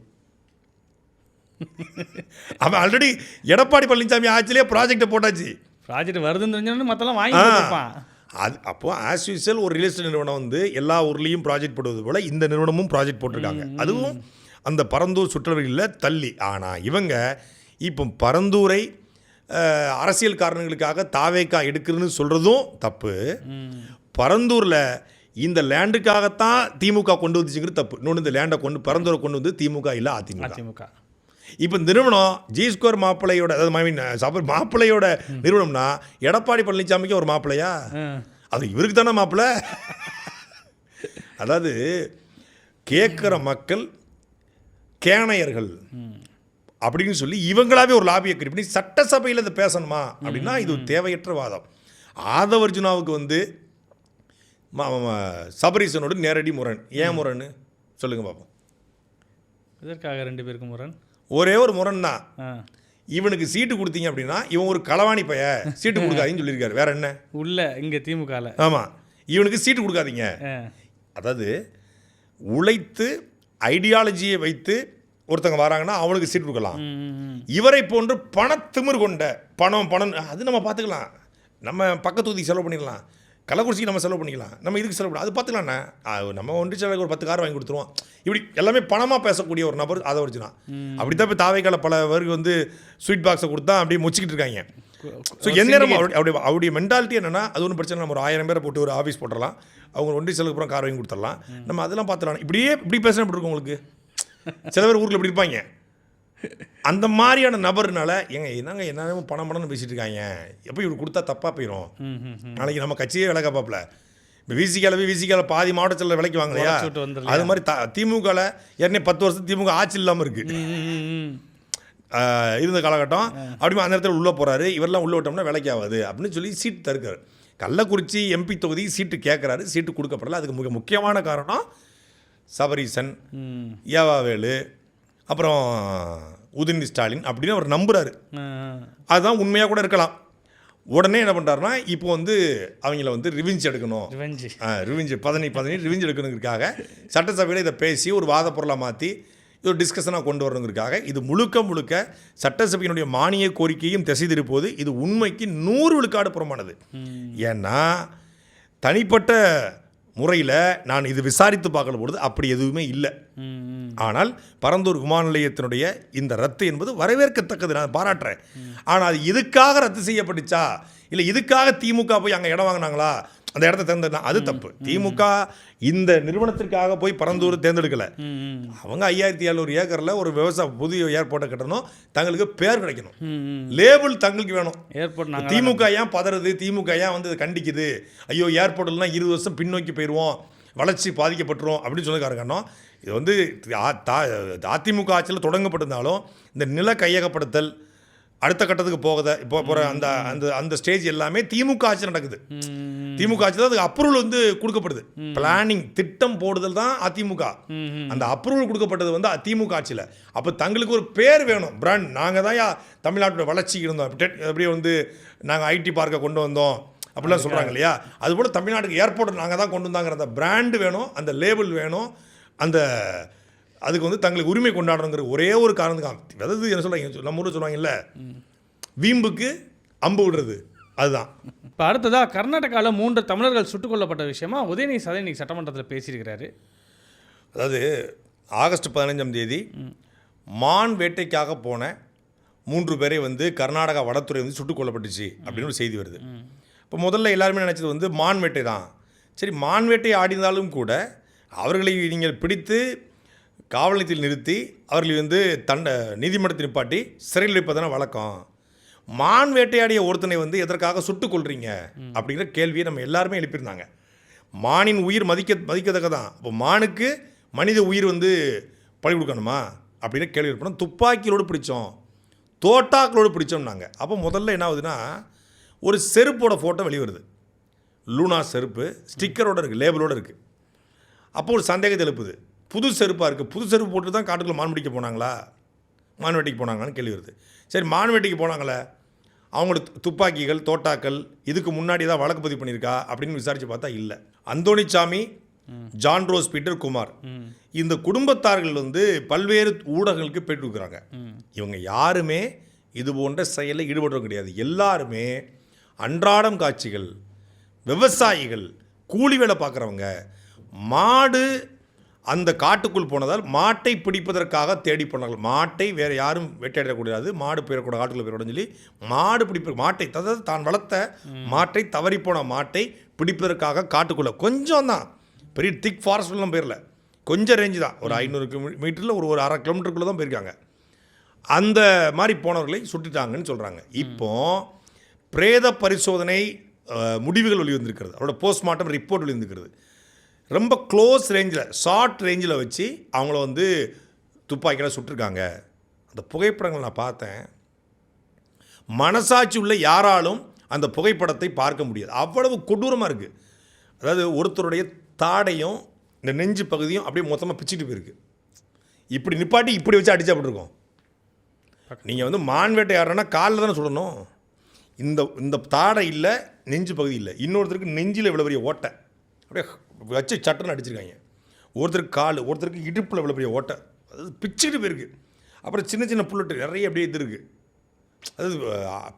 அவன் ஆல்ரெடி எடப்பாடி பழனிசாமி ஆட்சியிலே ப்ராஜெக்டை போட்டாச்சு. ப்ராஜெக்ட் வருதுன்னு தெரிஞ்சோன்னு மற்றெல்லாம் வாங்கி அது அப்போது ஆஸ் யூஸ்வல் ஒரு ரியல் எஸ்டேட் நிறுவனம் வந்து எல்லா ஊர்லேயும் ப்ராஜெக்ட் போடுவது போல் இந்த நிறுவனமும் ப்ராஜெக்ட் போட்டிருக்காங்க. அதுவும் அந்த பரந்தூர் சுற்றளவில் தள்ளி. ஆனால் இவங்க இப்போ பரந்தூரை அரசியல் காரணங்களுக்காக தாவேக்கா எடுக்குதுன்னு சொல்கிறதும் தப்பு. பரந்தூரில் இந்த லேண்டுக்காகத்தான் திமுக கொண்டு வந்துச்சுங்கிறது தப்பு. இன்னொன்று, இந்த லேண்டை பரந்தூரை கொண்டு வந்து திமுக இல்லை அதிமுக. இப்போ நிறுவனம் G2 மாப்பிள்ளையோட, அதாவது மாப்பிள்ளையோட நிறுவனம்னா எடப்பாடி பழனிசாமிக்கு ஒரு மாப்பிள்ளையா? அது இவருக்கு தானே மாப்பிள்ளை. அதாவது கேட்குற மக்கள் கேணையர்கள் அப்படின்னு சொல்லி இவங்களாவே ஒரு லாபியை கிரியேட் பண்ணி சட்டசபையில் இதை பேசணுமா அப்படின்னா இது தேவையற்ற வாதம். ஆதவர்ஜுனாவுக்கு வந்து சபரீசனோடு நேரடி முரண். ஏன் முரண் சொல்லுங்க பார்ப்போம். இதற்காக 2 பேருக்கும் முரண் ஒரே ஒரு முரண் தான். இவனுக்கு சீட்டு கொடுத்தீங்க அப்படின்னா இவன் ஒரு களவாணி பைய, சீட்டு கொடுக்காதீங்கன்னு சொல்லியிருக்காரு. வேற என்ன உள்ள இங்கே திமுகவில்? ஆமாம், இவனுக்கு சீட்டு கொடுக்காதீங்க. அதாவது உழைத்து ஐடியாலஜியை வைத்து ஒருத்தங்க வராங்கன்னா அவனுக்கு சீட்டு கொடுக்கலாம். இவரை போன்று பணத்திமிர் கொண்ட பணம் அது நம்ம பார்த்துக்கலாம். நம்ம பக்கத்து தொகுதிக்கு செலவு பண்ணிடலாம், கள்ளக்குறிச்சிக்கு நம்ம செலவு பண்ணிக்கலாம், நம்ம இதுக்கு செலவு பண்ணலாம், அது பார்த்துக்கலாண்ணே. நம்ம ஒன்றி செலவுக்கு ஒரு 10 கார் வாங்கி கொடுத்துருவோம். இப்படி எல்லாமே பணமாக பேசக்கூடிய ஒரு நபர் அதை வச்சுனா. அப்படி தான் இப்போ தாவைக்கால பல பேருக்கு வந்து ஸ்வீட் பாக்ஸை கொடுத்தா அப்படியே முச்சிக்கிட்டு இருக்காங்க. ஸோ எந்நேரம் அவருடைய மென்டாலிட்டி என்னென்னா, அது ஒன்றும் பிரச்சனை, நம்ம ஒரு 1000 பேரை போட்டு ஒரு ஆஃபீஸ் போட்டுடலாம், அவங்க ஒன்றி செலவுக்கு அப்புறம் கார் வாங்கி கொடுத்துடலாம், நம்ம அதெல்லாம் பார்த்துடலாம். இப்படி பேசுனா எப்படி இருக்கும் உங்களுக்கு? சில பேர் ஊரில் இப்படி இருப்பாங்க. அந்த மாதிரியான நபர்னால என்னென்ன பணம்னு பேசிட்டு இருக்காங்க, எப்போ இவர் கொடுத்தா தப்பாக போயிடும், நாளைக்கு நம்ம கட்சியே விலை காப்பாப்பில். இப்போ விசிகால பாதி மாவட்டத்தில் விலைக்கு வாங்கலையா, அது மாதிரி திமுகவில் ஏற்கனவே 10 வருஷம் திமுக ஆட்சி இல்லாமல் இருக்குது இருந்த காலகட்டம். அப்படிமா அந்த இடத்துல உள்ளே போகிறாரு, இவரெல்லாம் உள்ளே விட்டோம்னா விலைக்கு ஆகாது அப்படின்னு சொல்லி சீட்டு தருக்காரு. கள்ளக்குறிச்சி எம்பி தொகுதி சீட்டு கேட்குறாரு, சீட்டு கொடுக்கப்படல. அதுக்கு மிக முக்கியமான காரணம் சபரீசன், ஏவாவேலு, அப்புறம் உதயநிதி ஸ்டாலின் அப்படின்னு அவர் நம்புகிறாரு. அதுதான் உண்மையாக கூட இருக்கலாம். உடனே என்ன பண்ணுறாருனா, இப்போ வந்து அவங்கள வந்து ரிவெஞ்ச் எடுக்கணும், ரிவெஞ்ச் எடுக்கணுங்கிறதுக்காக சட்டசபையில் இதை பேசி ஒரு வாத பொருளாக மாற்றி ஒரு டிஸ்கஷனாக கொண்டு வரணுங்கிறதுக்காக இது முழுக்க சட்டசபையினுடைய மானிய கோரிக்கையும் திசை திருப்போது இது உண்மைக்கு 100 விழுக்காடு புறமானது. ஏன்னா தனிப்பட்ட முறையில் நான் இது விசாரித்து பார்க்கல பொழுது அப்படி எதுவுமே இல்லை. ஆனால் பரந்தூர் விமான நிலையத்தினுடைய இந்த ரத்து என்பது வரவேற்கத்தக்கது, நான் பாராட்டுறேன். ஆனால் அது இதுக்காக ரத்து செய்யப்பட்டுச்சா, இல்லை இதுக்காக திமுக போய் அங்கே இடம் வாங்கினாங்களா, அந்த இடத்த தேர்ந்தெடுக்கலாம், அது தப்பு. திமுக இந்த நிறுவனத்திற்காக போய் பரந்தூர் தேர்ந்தெடுக்கலை. அவங்க 5700 ஏக்கரில் ஒரு புதிய ஏர்போர்ட்டை கட்டணும், தங்களுக்கு பேர் கிடைக்கணும், லேபிள் தங்களுக்கு வேணும். திமுக ஏன் பதறது, திமுக ஏன் வந்து கண்டிக்குது, ஐயோ ஏர்போர்ட்லாம் 20 வருஷம் பின்னோக்கி போயிடுவோம், வளர்ச்சி பாதிக்கப்பட்டுரும் அப்படின்னு சொல்லி காரணம். இது வந்து அதிமுக ஆட்சியில் தொடங்கப்பட்டிருந்தாலும் இந்த நில கையகப்படுத்தல் அடுத்த கட்டத்துக்கு போகிற அந்த அந்த அந்த ஸ்டேஜ் எல்லாமே திமுக ஆட்சி நடக்குது. திமுக ஆட்சி தான் அதுக்கு அப்ரூவல் வந்து கொடுக்கப்படுது. பிளானிங் திட்டம் போடுதல் தான் அதிமுக. அந்த அப்ரூவல் கொடுக்கப்பட்டது வந்து திமுக ஆட்சியில். அப்போ தங்களுக்கு ஒரு பேர் வேணும், பிராண்ட். நாங்கள் தான் தமிழ்நாட்டோட வளர்ச்சிக்கு இருந்தோம், அப்படியே வந்து நாங்கள் ஐடி பார்க்கை கொண்டு வந்தோம் அப்படிலாம் சொல்கிறாங்க இல்லையா. அதுபோல் தமிழ்நாட்டுக்கு ஏர்போர்ட் நாங்கள் தான் கொண்டு வந்தாங்கிற அந்த பிராண்டு வேணும், அந்த லேபிள் வேணும், அந்த அதுக்கு வந்து தங்களுக்கு உரிமை கொண்டாடணுங்கிற ஒரே ஒரு காரணத்துக்கு. அதாவது என்ன சொல்கிறாங்க, நம்ம ஊரில் சொல்லுவாங்கல்ல, வீம்புக்கு அம்பு விடுறது, அதுதான். இப்போ அடுத்ததாக கர்நாடகாவில் 3 தமிழர்கள் சுட்டுக் கொல்லப்பட்ட விஷயமா உதயநிதி இன்னைக்கு சட்டமன்றத்தில் பேசியிருக்கிறாரு. அதாவது ஆகஸ்ட் 15ஆம் தேதி மான் வேட்டைக்காக போன 3 பேரை வந்து கர்நாடகா வனத்துறை வந்து சுட்டுக் கொல்லப்பட்டுச்சு அப்படின்னு ஒரு செய்தி வருது. இப்போ முதல்ல எல்லாருமே நினச்சது வந்து மான் வேட்டை தான். சரி, மான் வேட்டை ஆடினாலும் கூட அவர்களை நீங்கள் பிடித்து காவல் நிலையத்தில் நிறுத்தி அவர்களை வந்து நீதிமன்றத்தில் நிப்பாட்டி சிறையில் வைப்பதான வழக்கம். மான் வேட்டையாடிய ஒருத்தனை வந்து எதற்காக சுட்டுக் கொள்றீங்க அப்படிங்கிற கேள்வியை நம்ம எல்லாருமே எழுப்பியிருந்தாங்க. மானின் உயிர் மதிக்கத்தக்கதான். இப்போ மானுக்கு மனித உயிர் வந்து பழி கொடுக்கணுமா அப்படின்னு கேள்வி எழுப்பணும். துப்பாக்கியோடு பிடிச்சோம், தோட்டாக்களோடு பிடிச்சோம்னாங்க. அப்போ முதல்ல என்ன ஆகுதுன்னா, ஒரு செருப்போட ஃபோட்டோ வெளிவருது. லூனா செருப்பு ஸ்டிக்கரோடு இருக்குது, லேபிளோடு இருக்குது. அப்போ ஒரு சந்தேகத்தை எழுப்புது, புது செருப்பாக இருக்குது, புது செருப்பு போட்டு தான் காட்டுக்குள்ளே மான் பிடிக்க போனாங்களா, மான் வேட்டைக்கு போனாங்களான்னு கேள்வி வருது. சரி, மான் வேட்டைக்கு போனாங்களே, அவங்களுக்கு துப்பாக்கிகள் தோட்டாக்கள் இதுக்கு முன்னாடி தான் வழக்கு பதிவு பண்ணியிருக்கா அப்படின்னு விசாரித்து பார்த்தா இல்லை. Anthonisamy, John rose Peter, Kumar, இந்த குடும்பத்தார்கள் வந்து பல்வேறு ஊடகங்களுக்கு பேட்டி கொடுக்குறாங்க. இவங்க யாருமே இது போன்ற செயலில் ஈடுபடுறவங்க கிடையாது. எல்லாருமே அன்றாடம் காட்சிகள், விவசாயிகள், கூலி வேலை பார்க்குறவங்க. மாடு அந்த காட்டுக்குள் போனதால் மாட்டை பிடிப்பதற்காக தேடி போனார்கள். மாட்டை வேறு யாரும் வேட்டையாடக்கூடாது, மாடு போயிடக்கூடாது, காட்டுக்குள்ள போயிடக்கூடாதுன்னு சொல்லி மாடு மாட்டை, அதாவது தான் வளர்த்த மாட்டை, தவறிப்போன மாட்டை பிடிப்பதற்காக காட்டுக்குள்ளே கொஞ்சம் தான், பெரிய திக் ஃபாரஸ்ட்லாம் போயிடல, கொஞ்சம் ரேஞ்சு தான், ஒரு 500 மீட்டரில் ஒரு 1/2 கிலோமீட்டருக்குள்ளே தான் போயிருக்காங்க. அந்த மாதிரி போனவர்களை சுட்டுட்டாங்கன்னு சொல்கிறாங்க. இப்போ பிரேத பரிசோதனை முடிவுகள் வெளிவந்திருக்கிறது, அவரோட போஸ்ட்மார்ட்டம் ரிப்போர்ட் வெளிவந்திருக்கிறது. ரொம்ப க்ளோஸ் ரேஞ்சில், ஷார்ட் ரேஞ்சில் வச்சு அவங்கள வந்து துப்பாக்கியில் சுட்டிருக்காங்க. அந்த புகைப்படங்கள் நான் பார்த்தேன். மனசாட்சி உள்ள யாராலும் அந்த புகைப்படத்தை பார்க்க முடியாது, அவ்வளவு கொடூரமாக இருக்குது. அதாவது ஒருத்தருடைய தாடையும் இந்த நெஞ்சு பகுதியும் அப்படியே மொத்தமாக பிச்சுட்டு போயிருக்கு. இப்படி நிப்பாட்டி இப்படி வச்சு அடிச்சா அப்படி இருக்கும். நீங்கள் வந்து மான் வேட்டை யாருன்னா காலில் தானே சொல்லணும். இந்த தாடை இல்லை, நெஞ்சு பகுதி இல்லை. இன்னொருத்தருக்கு நெஞ்சில் இவ்வளோ பெரிய ஓட்டை, அப்படியே வச்சு சட்டுன்னு அடிச்சிருக்காங்க. ஒருத்தருக்கு கால், ஒருத்தருக்கு இடுப்பில் இவ்வளோ பெரிய ஓட்டை, அதாவது பிச்சுக்கிட்டு போயிருக்கு. அப்புறம் சின்ன சின்ன புல்லட்டு நிறைய அப்படியே இது இருக்குது. அதாவது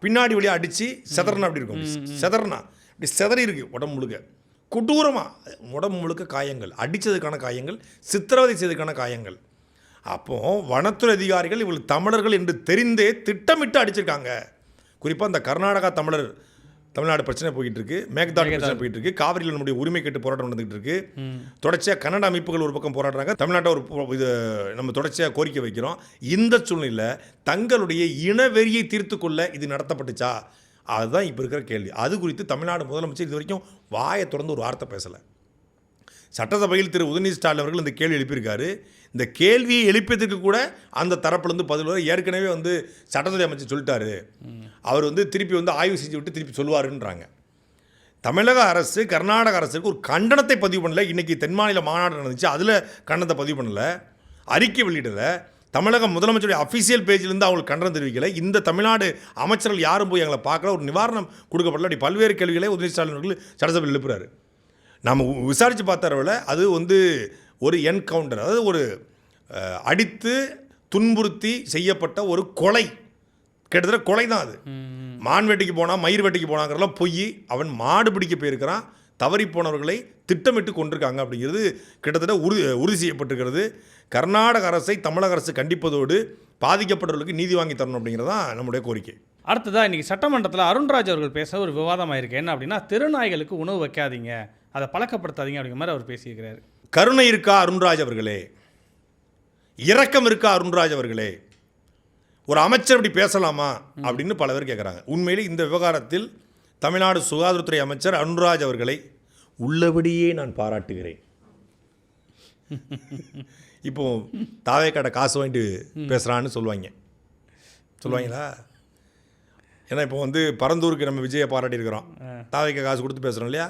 பின்னாடி வழியாக அடித்து செதறனா அப்படி இருக்கும். செதறனா இப்படி செதறி இருக்குது உடம்பு முழுக்க. கொடூரமாக உடம்பு முழுக்க காயங்கள், அடித்ததுக்கான காயங்கள், சித்திரவதை செய்ததுக்கான காயங்கள். அப்போது வனத்துறை அதிகாரிகள் இவர்கள் தமிழர்கள் என்று தெரிந்தே திட்டமிட்டு அடிச்சிருக்காங்க. குறிப்பாக இந்த கர்நாடகா தமிழ்நாடு பிரச்சனை போய்கிட்டு இருக்கு, மேகதாது பிரச்சனை போயிட்டு இருக்கு, காவிரியில் நம்முடைய உரிமை கேட்டு போராட்டம் நடந்துகிட்டு இருக்கு. தொடர்ச்சியாக கன்னட அமைப்புகள் ஒரு பக்கம் போராடுறாங்க, தமிழ்நாட்டை ஒரு இது நம்ம தொடர்ச்சியாக கோரிக்கை வைக்கிறோம். இந்த சூழ்நிலையில் தங்களுடைய இனவெறியை தீர்த்து கொள்ள இது நடத்தப்பட்டுச்சா, அதுதான் இப்போ இருக்கிற கேள்வி. அது குறித்து தமிழ்நாடு முதலமைச்சர் இது வரைக்கும் வாயை திறந்து ஒரு வார்த்தை பேசலை. சட்டசபையில் திரு உதயநிதி ஸ்டாலின் அவர்கள் இந்த கேள்வி எழுப்பியிருக்காரு. இந்த கேள்வியை எழுப்பியதுக்கு கூட அந்த தரப்புலேருந்து பதில் வர ஏற்கனவே வந்து சட்டத்துறை அமைச்சர் சொல்லிட்டாரு, அவர் வந்து திருப்பி வந்து ஆய்வு செஞ்சு விட்டு திருப்பி சொல்லுவாருன்றாங்க. தமிழக அரசு கர்நாடக அரசுக்கு ஒரு கண்டனத்தை பதிவு பண்ணல. இன்றைக்கி தென் மாநில மாநாடு நடந்துச்சு, அதில் கண்டனத்தை பதிவு பண்ணலை, அறிக்கை வெளியிடலை. தமிழக முதலமைச்சருடைய அஃபிஷியல் பேஜிலேருந்து அவங்களுக்கு கண்டனம் தெரிவிக்கலை. இந்த தமிழ்நாடு அமைச்சர்கள் யாரும் போய் எங்களை பார்க்கல, ஒரு நிவாரணம் கொடுக்கப்படல. அப்படி பல்வேறு கேள்விகளை உதயநிதி ஸ்டாலின் அவர்கள் சட்டசபையில் எழுப்புறாரு. நம்ம விசாரித்து பார்த்தாரவில் அது வந்து ஒரு என்கவுண்டர், அதாவது ஒரு அடித்து துன்புறுத்தி செய்யப்பட்ட ஒரு கொலை, கிட்டத்தட்ட கொலை தான் அது. மான் வேட்டைக்கு போனால், மயிர் வேட்டைக்கு போனாங்கிறலாம் பொய். அவன் மாடு பிடிக்க போயிருக்கிறான், தவறி போனவர்களை திட்டமிட்டு கொண்டிருக்காங்க அப்படிங்கிறது கிட்டத்தட்ட உறுதி செய்யப்பட்டிருக்கிறது. கர்நாடக அரசை தமிழக அரசு கண்டிப்பதோடு பாதிக்கப்பட்டவர்களுக்கு நீதி வாங்கி தரணும் அப்படிங்கிறது தான் நம்முடைய கோரிக்கை. அடுத்ததாக இன்றைக்கி சட்டமன்றத்தில் அருண்ராஜ் அவர்கள் பேச ஒரு விவாதமாக இருக்குது. என்ன அப்படின்னா, தெருநாய்களுக்கு உணவு வைக்காதீங்க, அதை பழக்கப்படுத்தாதீங்க அப்படிங்கிற மாதிரி அவர் பேசியிருக்கிறார். கருணை இருக்கா அருண்ராஜ் அவர்களே? இரக்கம் இருக்கா அருண்ராஜ் அவர்களே? ஒரு அமைச்சர் இப்படி பேசலாமா அப்படின்னு பல பேர் கேட்குறாங்க. உண்மையிலே இந்த விவகாரத்தில் தமிழ்நாடு சுகாதாரத்துறை அமைச்சர் அருண்ராஜ் அவர்களை உள்ளபடியே நான் பாராட்டுகிறேன். இப்போ தாவேக்காட்ட காசு வாங்கிட்டு பேசுகிறான்னு சொல்லுவாங்களா? ஏன்னா இப்போ வந்து பரந்தூருக்கு நம்ம விஜயை பாராட்டியிருக்கிறோம், தாவேக்கா காசு கொடுத்து பேசுகிறோம் இல்லையா?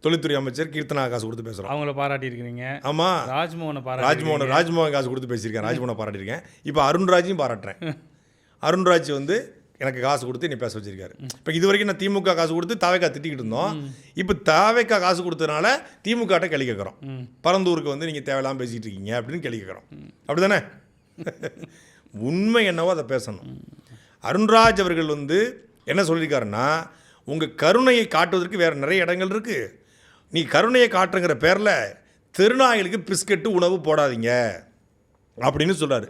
தொழில்துறை அமைச்சர் கீர்த்தனா காசு கொடுத்து பேசுகிறோம், அவங்கள பாராட்டியிருக்கிறீங்க. ஆமாம், ராஜ்மோகன் காசு கொடுத்து பேசியிருக்கேன், ராஜ்மோகனை பாராட்டியிருக்கேன். இப்போ அருண்ராஜையும் பாராட்டுறேன். அருண்ராஜ் வந்து எனக்கு காசு கொடுத்து நீ பேச வச்சிருக்காரு. இப்போ இது வரைக்கும் நான் திமுக காசு கொடுத்து தாவேக்கா திட்டிக்கிட்டு இருந்தோம். இப்போ தாவேக்கா காசு கொடுத்ததுனால திமுகட்ட கேள்வி கேட்குறோம், பரந்தூருக்கு வந்து நீங்கள் தேவையில்லாமல் பேசிக்கிட்டு இருக்கீங்க அப்படின்னு கேள்வி கேட்குறோம். அப்படி தானே? உண்மை என்னவோ அதை பேசணும். அருண்ராஜ் அவர்கள் வந்து என்ன சொல்லியிருக்காருன்னா, உங்கள் கருணையை காட்டுவதற்கு வேறு நிறைய இடங்கள் இருக்குது, நீ கருணையை காட்டுங்கிற பேரில் தெருநாய்களுக்கு பிஸ்கட்டு உணவு போடாதீங்க அப்படின்னு சொல்கிறார்.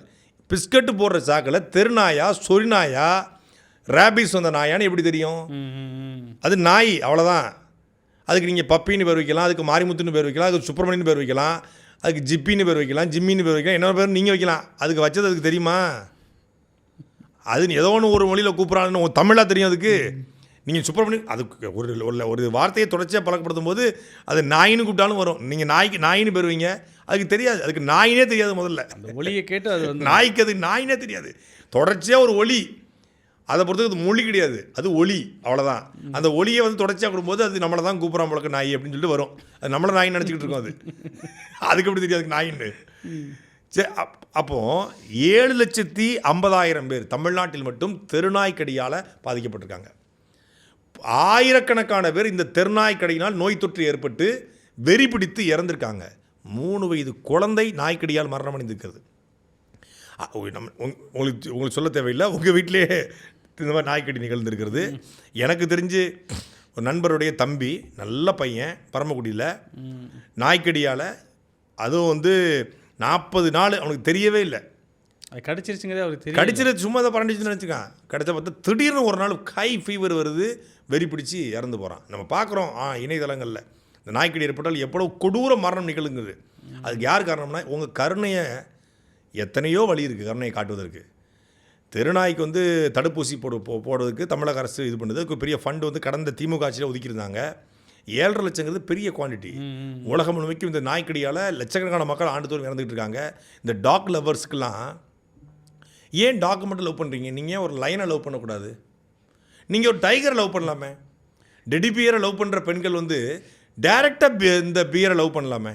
பிஸ்கட்டு போடுற சாக்கில் தெருநாயா, சொரிநாயா, ரேபிஸ் வந்த நாயான்னு எப்படி தெரியும்? அது நாய், அவ்வளோதான். அதுக்கு நீங்கள் பப்பின்னு பேர் வைக்கலாம், அதுக்கு மாரிமுத்துன்னு பேர் வைக்கலாம், அதுக்கு சுப்பிரமணியன்னு பேர் வைக்கலாம், அதுக்கு ஜிப்பின்னு பேர் வைக்கலாம், ஜிம்மின்னு பேர் வைக்கலாம், என்ன பேர் நீங்கள் வைக்கலாம். அதுக்கு வச்சது அதுக்கு தெரியுமா? அது ஏதோ ஒன்று ஒரு மொழியில் கூப்பிட்றான்னு தமிழாக தெரியும் அதுக்கு. நீங்கள் சுப்பிரமணியம் அதுக்கு ஒரு வார்த்தையை தொடர்ச்சியாக பழக்கப்படுத்தும் போது அது நாயின்னு கூப்பிட்டாலும் வரும். நீங்கள் நாயின்னு பெறுவீங்க, அதுக்கு தெரியாது, அதுக்கு நாயினே தெரியாது. முதல்ல அந்த ஒலியை கேட்டு அது நாய்க்கு அது நாயினே தெரியாது. தொடர்ச்சியாக ஒரு ஒலி, அதை பொறுத்தது அது மொழி கிடையாது, அது ஒலி, அவ்வளோதான். அந்த ஒலியை வந்து தொடர்ச்சியாக கொடுக்கும்போது அது நம்மளை தான் கூப்பிட்றான் போலக்கு நாய் அப்படின்னு சொல்லிட்டு வரும். அது நம்மளை நாயின்னு நினச்சிக்கிட்டு இருக்கோம். அதுக்கு எப்படி தெரியாது அதுக்கு நாயின்னு? சரி, அப்போது 7,50,000 பேர் தமிழ்நாட்டில் மட்டும் தெருநாய்க்கடியால் பாதிக்கப்பட்டிருக்காங்க. ஆயிரக்கணக்கான பேர் இந்த தெருநாய்க்கடியினால் நோய் தொற்று ஏற்பட்டு வெறி பிடித்து இறந்திருக்காங்க. 3 வயது குழந்தை நாய்க்கடியால் மரணம் அடைந்திருக்கிறது. உங்களுக்கு சொல்ல தேவையில்லை, உங்கள் வீட்டிலே இந்த மாதிரி நாய்க்கடி நிகழ்ந்திருக்கிறது. எனக்கு தெரிஞ்சு ஒரு நண்பருடைய தம்பி, நல்ல பையன், பரமக்குடியில் நாய்க்கடியால், அதுவும் வந்து 40 நாள் அவனுக்கு தெரியவே இல்லை. அது கடிச்சிருச்சுங்கிறதே அவருக்கு தெரியும். கடிச்சிருச்சு, சும்மா அதை பரண்டிச்சுன்னு நினச்சிக்கான். கடிச்ச பார்த்தா திடீர்னு ஒரு நாள் ஹை ஃபீவர் வருது, வெறி பிடிச்சி இறந்து போகிறான். நம்ம பார்க்குறோம் இணையதளங்களில் இந்த நாய்க்கடி ஏற்பட்டால் எவ்வளோ கொடூர மரணம் நிகழுங்குது. அதுக்கு யார் காரணம்னா, உங்கள் கருணையை எத்தனையோ வழி இருக்குது கருணையை காட்டுவதற்கு. தெருநாய்க்கு வந்து தடுப்பூசி போடுறதுக்கு தமிழக அரசு இது பண்ணுது. அதுக்கு பெரிய ஃபண்டு வந்து கடந்த திமுக ஆட்சியில் ஒதுக்கியிருந்தாங்க. 7.5 லட்சங்கிறது பெரிய குவான்டிட்டி. உலகம் முழுமைக்கும் இந்த நாய்க்கடியால் லட்சக்கணக்கான மக்கள் ஆண்டுதோறும் இறந்துகிட்டு இருக்காங்க. இந்த டாக் லவ்வர்ஸ்க்கெலாம் ஏன் டாக் மட்டும் லவ் பண்ணுறீங்க? நீங்கள் ஒரு லைனை லவ் பண்ணக்கூடாது? நீங்கள் ஒரு டைகரை லவ் பண்ணலாமே? டெடி பியரை லவ் பண்ணுற பெண்கள் வந்து டைரெக்டாக இந்த பியரை லவ் பண்ணலாமே?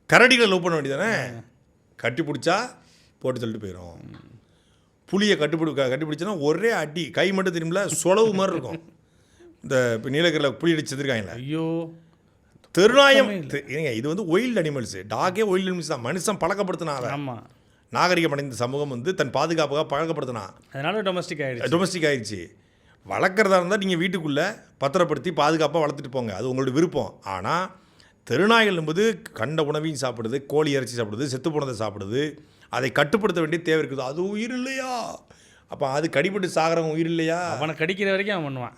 கரடிகளை லவ் பண்ண வேண்டியதானே? கட்டி பிடிச்சா போட்டு சொல்லிட்டு போயிடும். புளியை கட்டிப்பிடிச்சோன்னா ஒரே அடி, கை மட்டும் திரும்பல, சொலவு மாதிரி இருக்கும். இந்த இப்போ நீலகிரியில் புளி அடிச்சிருக்காங்களே, ஐயோ. தெருநாயம் ஏங்க, இது வந்து ஒயில்டு அனிமல்ஸு. டாகே ஒயில்டு அனிமல்ஸ் தான். மனுஷன் பழக்கப்படுத்தினாங்க. ஆமாம், நாகரிகம் அடைந்த சமூகம் வந்து தன் பாதுகாப்புக்காக பழக்கப்படுத்தினா, அதனால டொமஸ்டிக் ஆயிடுச்சு. வளர்க்குறதா இருந்தால் நீங்கள் வீட்டுக்குள்ளே பத்திரப்படுத்தி பாதுகாப்பாக வளர்த்துட்டு போங்க, அது உங்களோட விருப்பம். ஆனால் தெருநாய்கள் என்பது கண்ட உணவையும் சாப்பிடுது, கோழி இறைச்சி சாப்பிடுது, செத்து போனதை சாப்பிடுது. அதை கட்டுப்படுத்த வேண்டிய தேவை இருக்குது. அது உயிர் இல்லையா? அப்போ அது கடிபட்டு சாகிறவங்க உயிர் இல்லையா? அவனை கடிக்கிற வரைக்கும் அவன் பண்ணுவான்.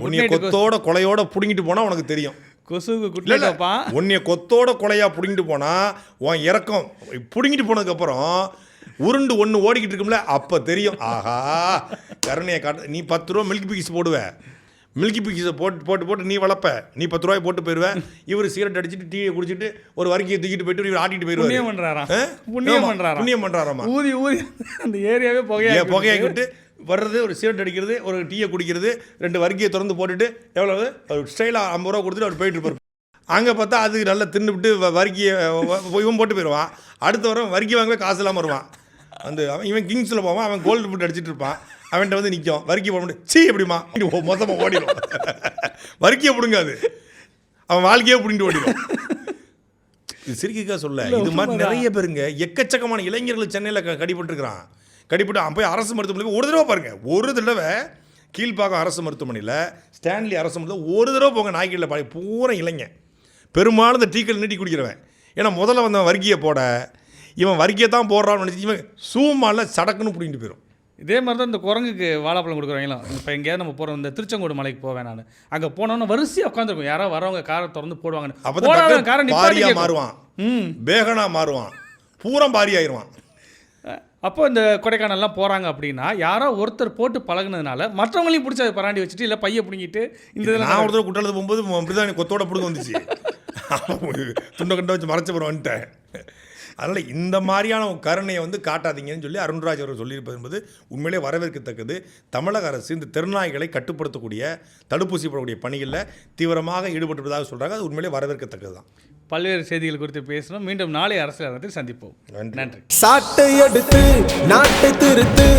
உன்னைய கொத்தோட கொலையோட பிடுங்கிட்டு போனால் உனக்கு தெரியும். கொசுக்கு குட்டிலப்பா உன்னைய கொத்தோட கொலையாக பிடுங்கிட்டு போனால் உன் இறக்கம் பிடுங்கிட்டு போனதுக்கப்புறம் உருண்டு ஒன்று ஓடிக்கிட்டு இருக்கும்ல, அப்போ தெரியும். ஆஹா, கருணையை காட்ட. நீ 10 ரூபா மில்கி பிக்கிஸ் போடுவேன், மில்கி பிக்கிஸை போட்டு நீ வளர்ப்ப, நீ 10 ரூபாய் போட்டு போயிடுவேன். இவர் சிகரெட் அடிச்சுட்டு டீயை குடிச்சிட்டு ஒரு வரிக்கையை தூக்கிட்டு போயிட்டு இவர் ஆட்டிட்டு போயிடுவார். புண்ணியம் பண்ணுறாராமா. ஊதி அந்த ஏரியாவே புகையாக்கி விட்டு வர்றது, ஒரு சிகரெட் அடிக்கிறது, ஒரு டீயை குடிக்கிறது, 2 வரிக்கையை திறந்து போட்டுட்டு எவ்வளவு ஒரு ஸ்டைலாக 50 ரூபா கொடுத்துட்டு அவர் போயிட்டு இருப்பார். அங்கே பார்த்தா அது நல்லா தின்னுவிட்டு வரிக்கையை இவன் போட்டு போயிடுவான். அடுத்த வாரம் வரிக்கை வாங்கவே காசு இல்லாமல் வருவான். அந்த இவன் கிங்ஸில் போவான், அவன் கோல்டு ஃபுட் அடிச்சுட்டு இருப்பான். அவன்கிட்ட வந்து நிற்கும், வரிக்கை போட முடியும், சீ எப்படிமா மொத்தமாக ஓடிடும். வரிக்கையை பிடுங்காது, அவன் வாழ்க்கையே பிடிங்கிட்டு ஓடிடும். இது சிரிக்கா சொல்ல, இது மாதிரி நிறைய பேருங்க, எக்கச்சக்கமான இளைஞர்கள் சென்னையில் கடிபட்டுருக்கிறான். கடிப்பட்டு அவன் போய் அரசு மருத்துவமனையில் ஒரு தடவை பாருங்கள், ஒரு தடவை கீழ்ப்பாக்கம் அரசு மருத்துவமனையில், ஸ்டான்லி அரசு மருத்துவம் ஒரு தடவை போங்க. நாய்களில் பாடி பூரா இளைஞ, பெரும்பாலும் இந்த டீக்கள் நீட்டி குடிக்கிறவன். ஏன்னா முதல்ல வந்தவன் வரிக்கையை போட, இவன் வரிக்கையை தான் போடுறான்னு நினச்சி இவன் சூமால சடக்குன்னு பிடிங்கிட்டு போயிடும். இதே மாதிரி தான் இந்த குரங்குக்கு வாழைப்பழம் கொடுக்குறவங்களாம். இப்போ எங்கேயாவது நம்ம போகிறோம், இந்த திருச்செங்கோடு மலைக்கு போவேன் நான், அங்கே போனோன்னா வரிசையாக உட்காந்துருக்கும். யாராவது வரவங்க காரை திறந்து போடுவாங்க, அப்போ காரை பாரியாக மாறுவான், பேகனா மாறுவான், பூரா பாரி ஆயிடுவான். அப்போ இந்த கொடைக்கானல்லாம் போகிறாங்க அப்படின்னா யாரோ ஒருத்தர் போட்டு பழகுனதுனால மற்றவங்களையும் பிடிச்சி அதை பராண்டி வச்சுட்டு இல்லை பையை பிடிங்கிட்டு இந்த இதில் நான் ஒருத்தர் குற்றாலத்து போகும்போது அப்படிதான் கொத்தோட பிடுங்க வந்துச்சு. துண்டை கண்டை வச்சு மறைச்சப்பறம் வந்துட்டேன். அதனால் இந்த மாதிரியான கருணையை வந்து காட்டாதீங்கன்னு சொல்லி அருண்ராஜ் அவர்கள் சொல்லியிருப்பது என்பது உண்மையிலே வரவேற்கத்தக்கது. தமிழக அரசு இந்த தெருநாய்களை கட்டுப்படுத்தக்கூடிய, தடுப்பூசி போடக்கூடிய பணிகளில் தீவிரமாக ஈடுபட்டுள்ளதாக சொல்கிறாங்க. அது உண்மையிலே வரவேற்கத்தக்கது தான். பல்வேறு செய்திகள் குறித்து பேசணும். மீண்டும் நாளை அரசியல் சந்திப்போம். நன்றி. சாட்டை எடுத்து நாட்டை திருத்து.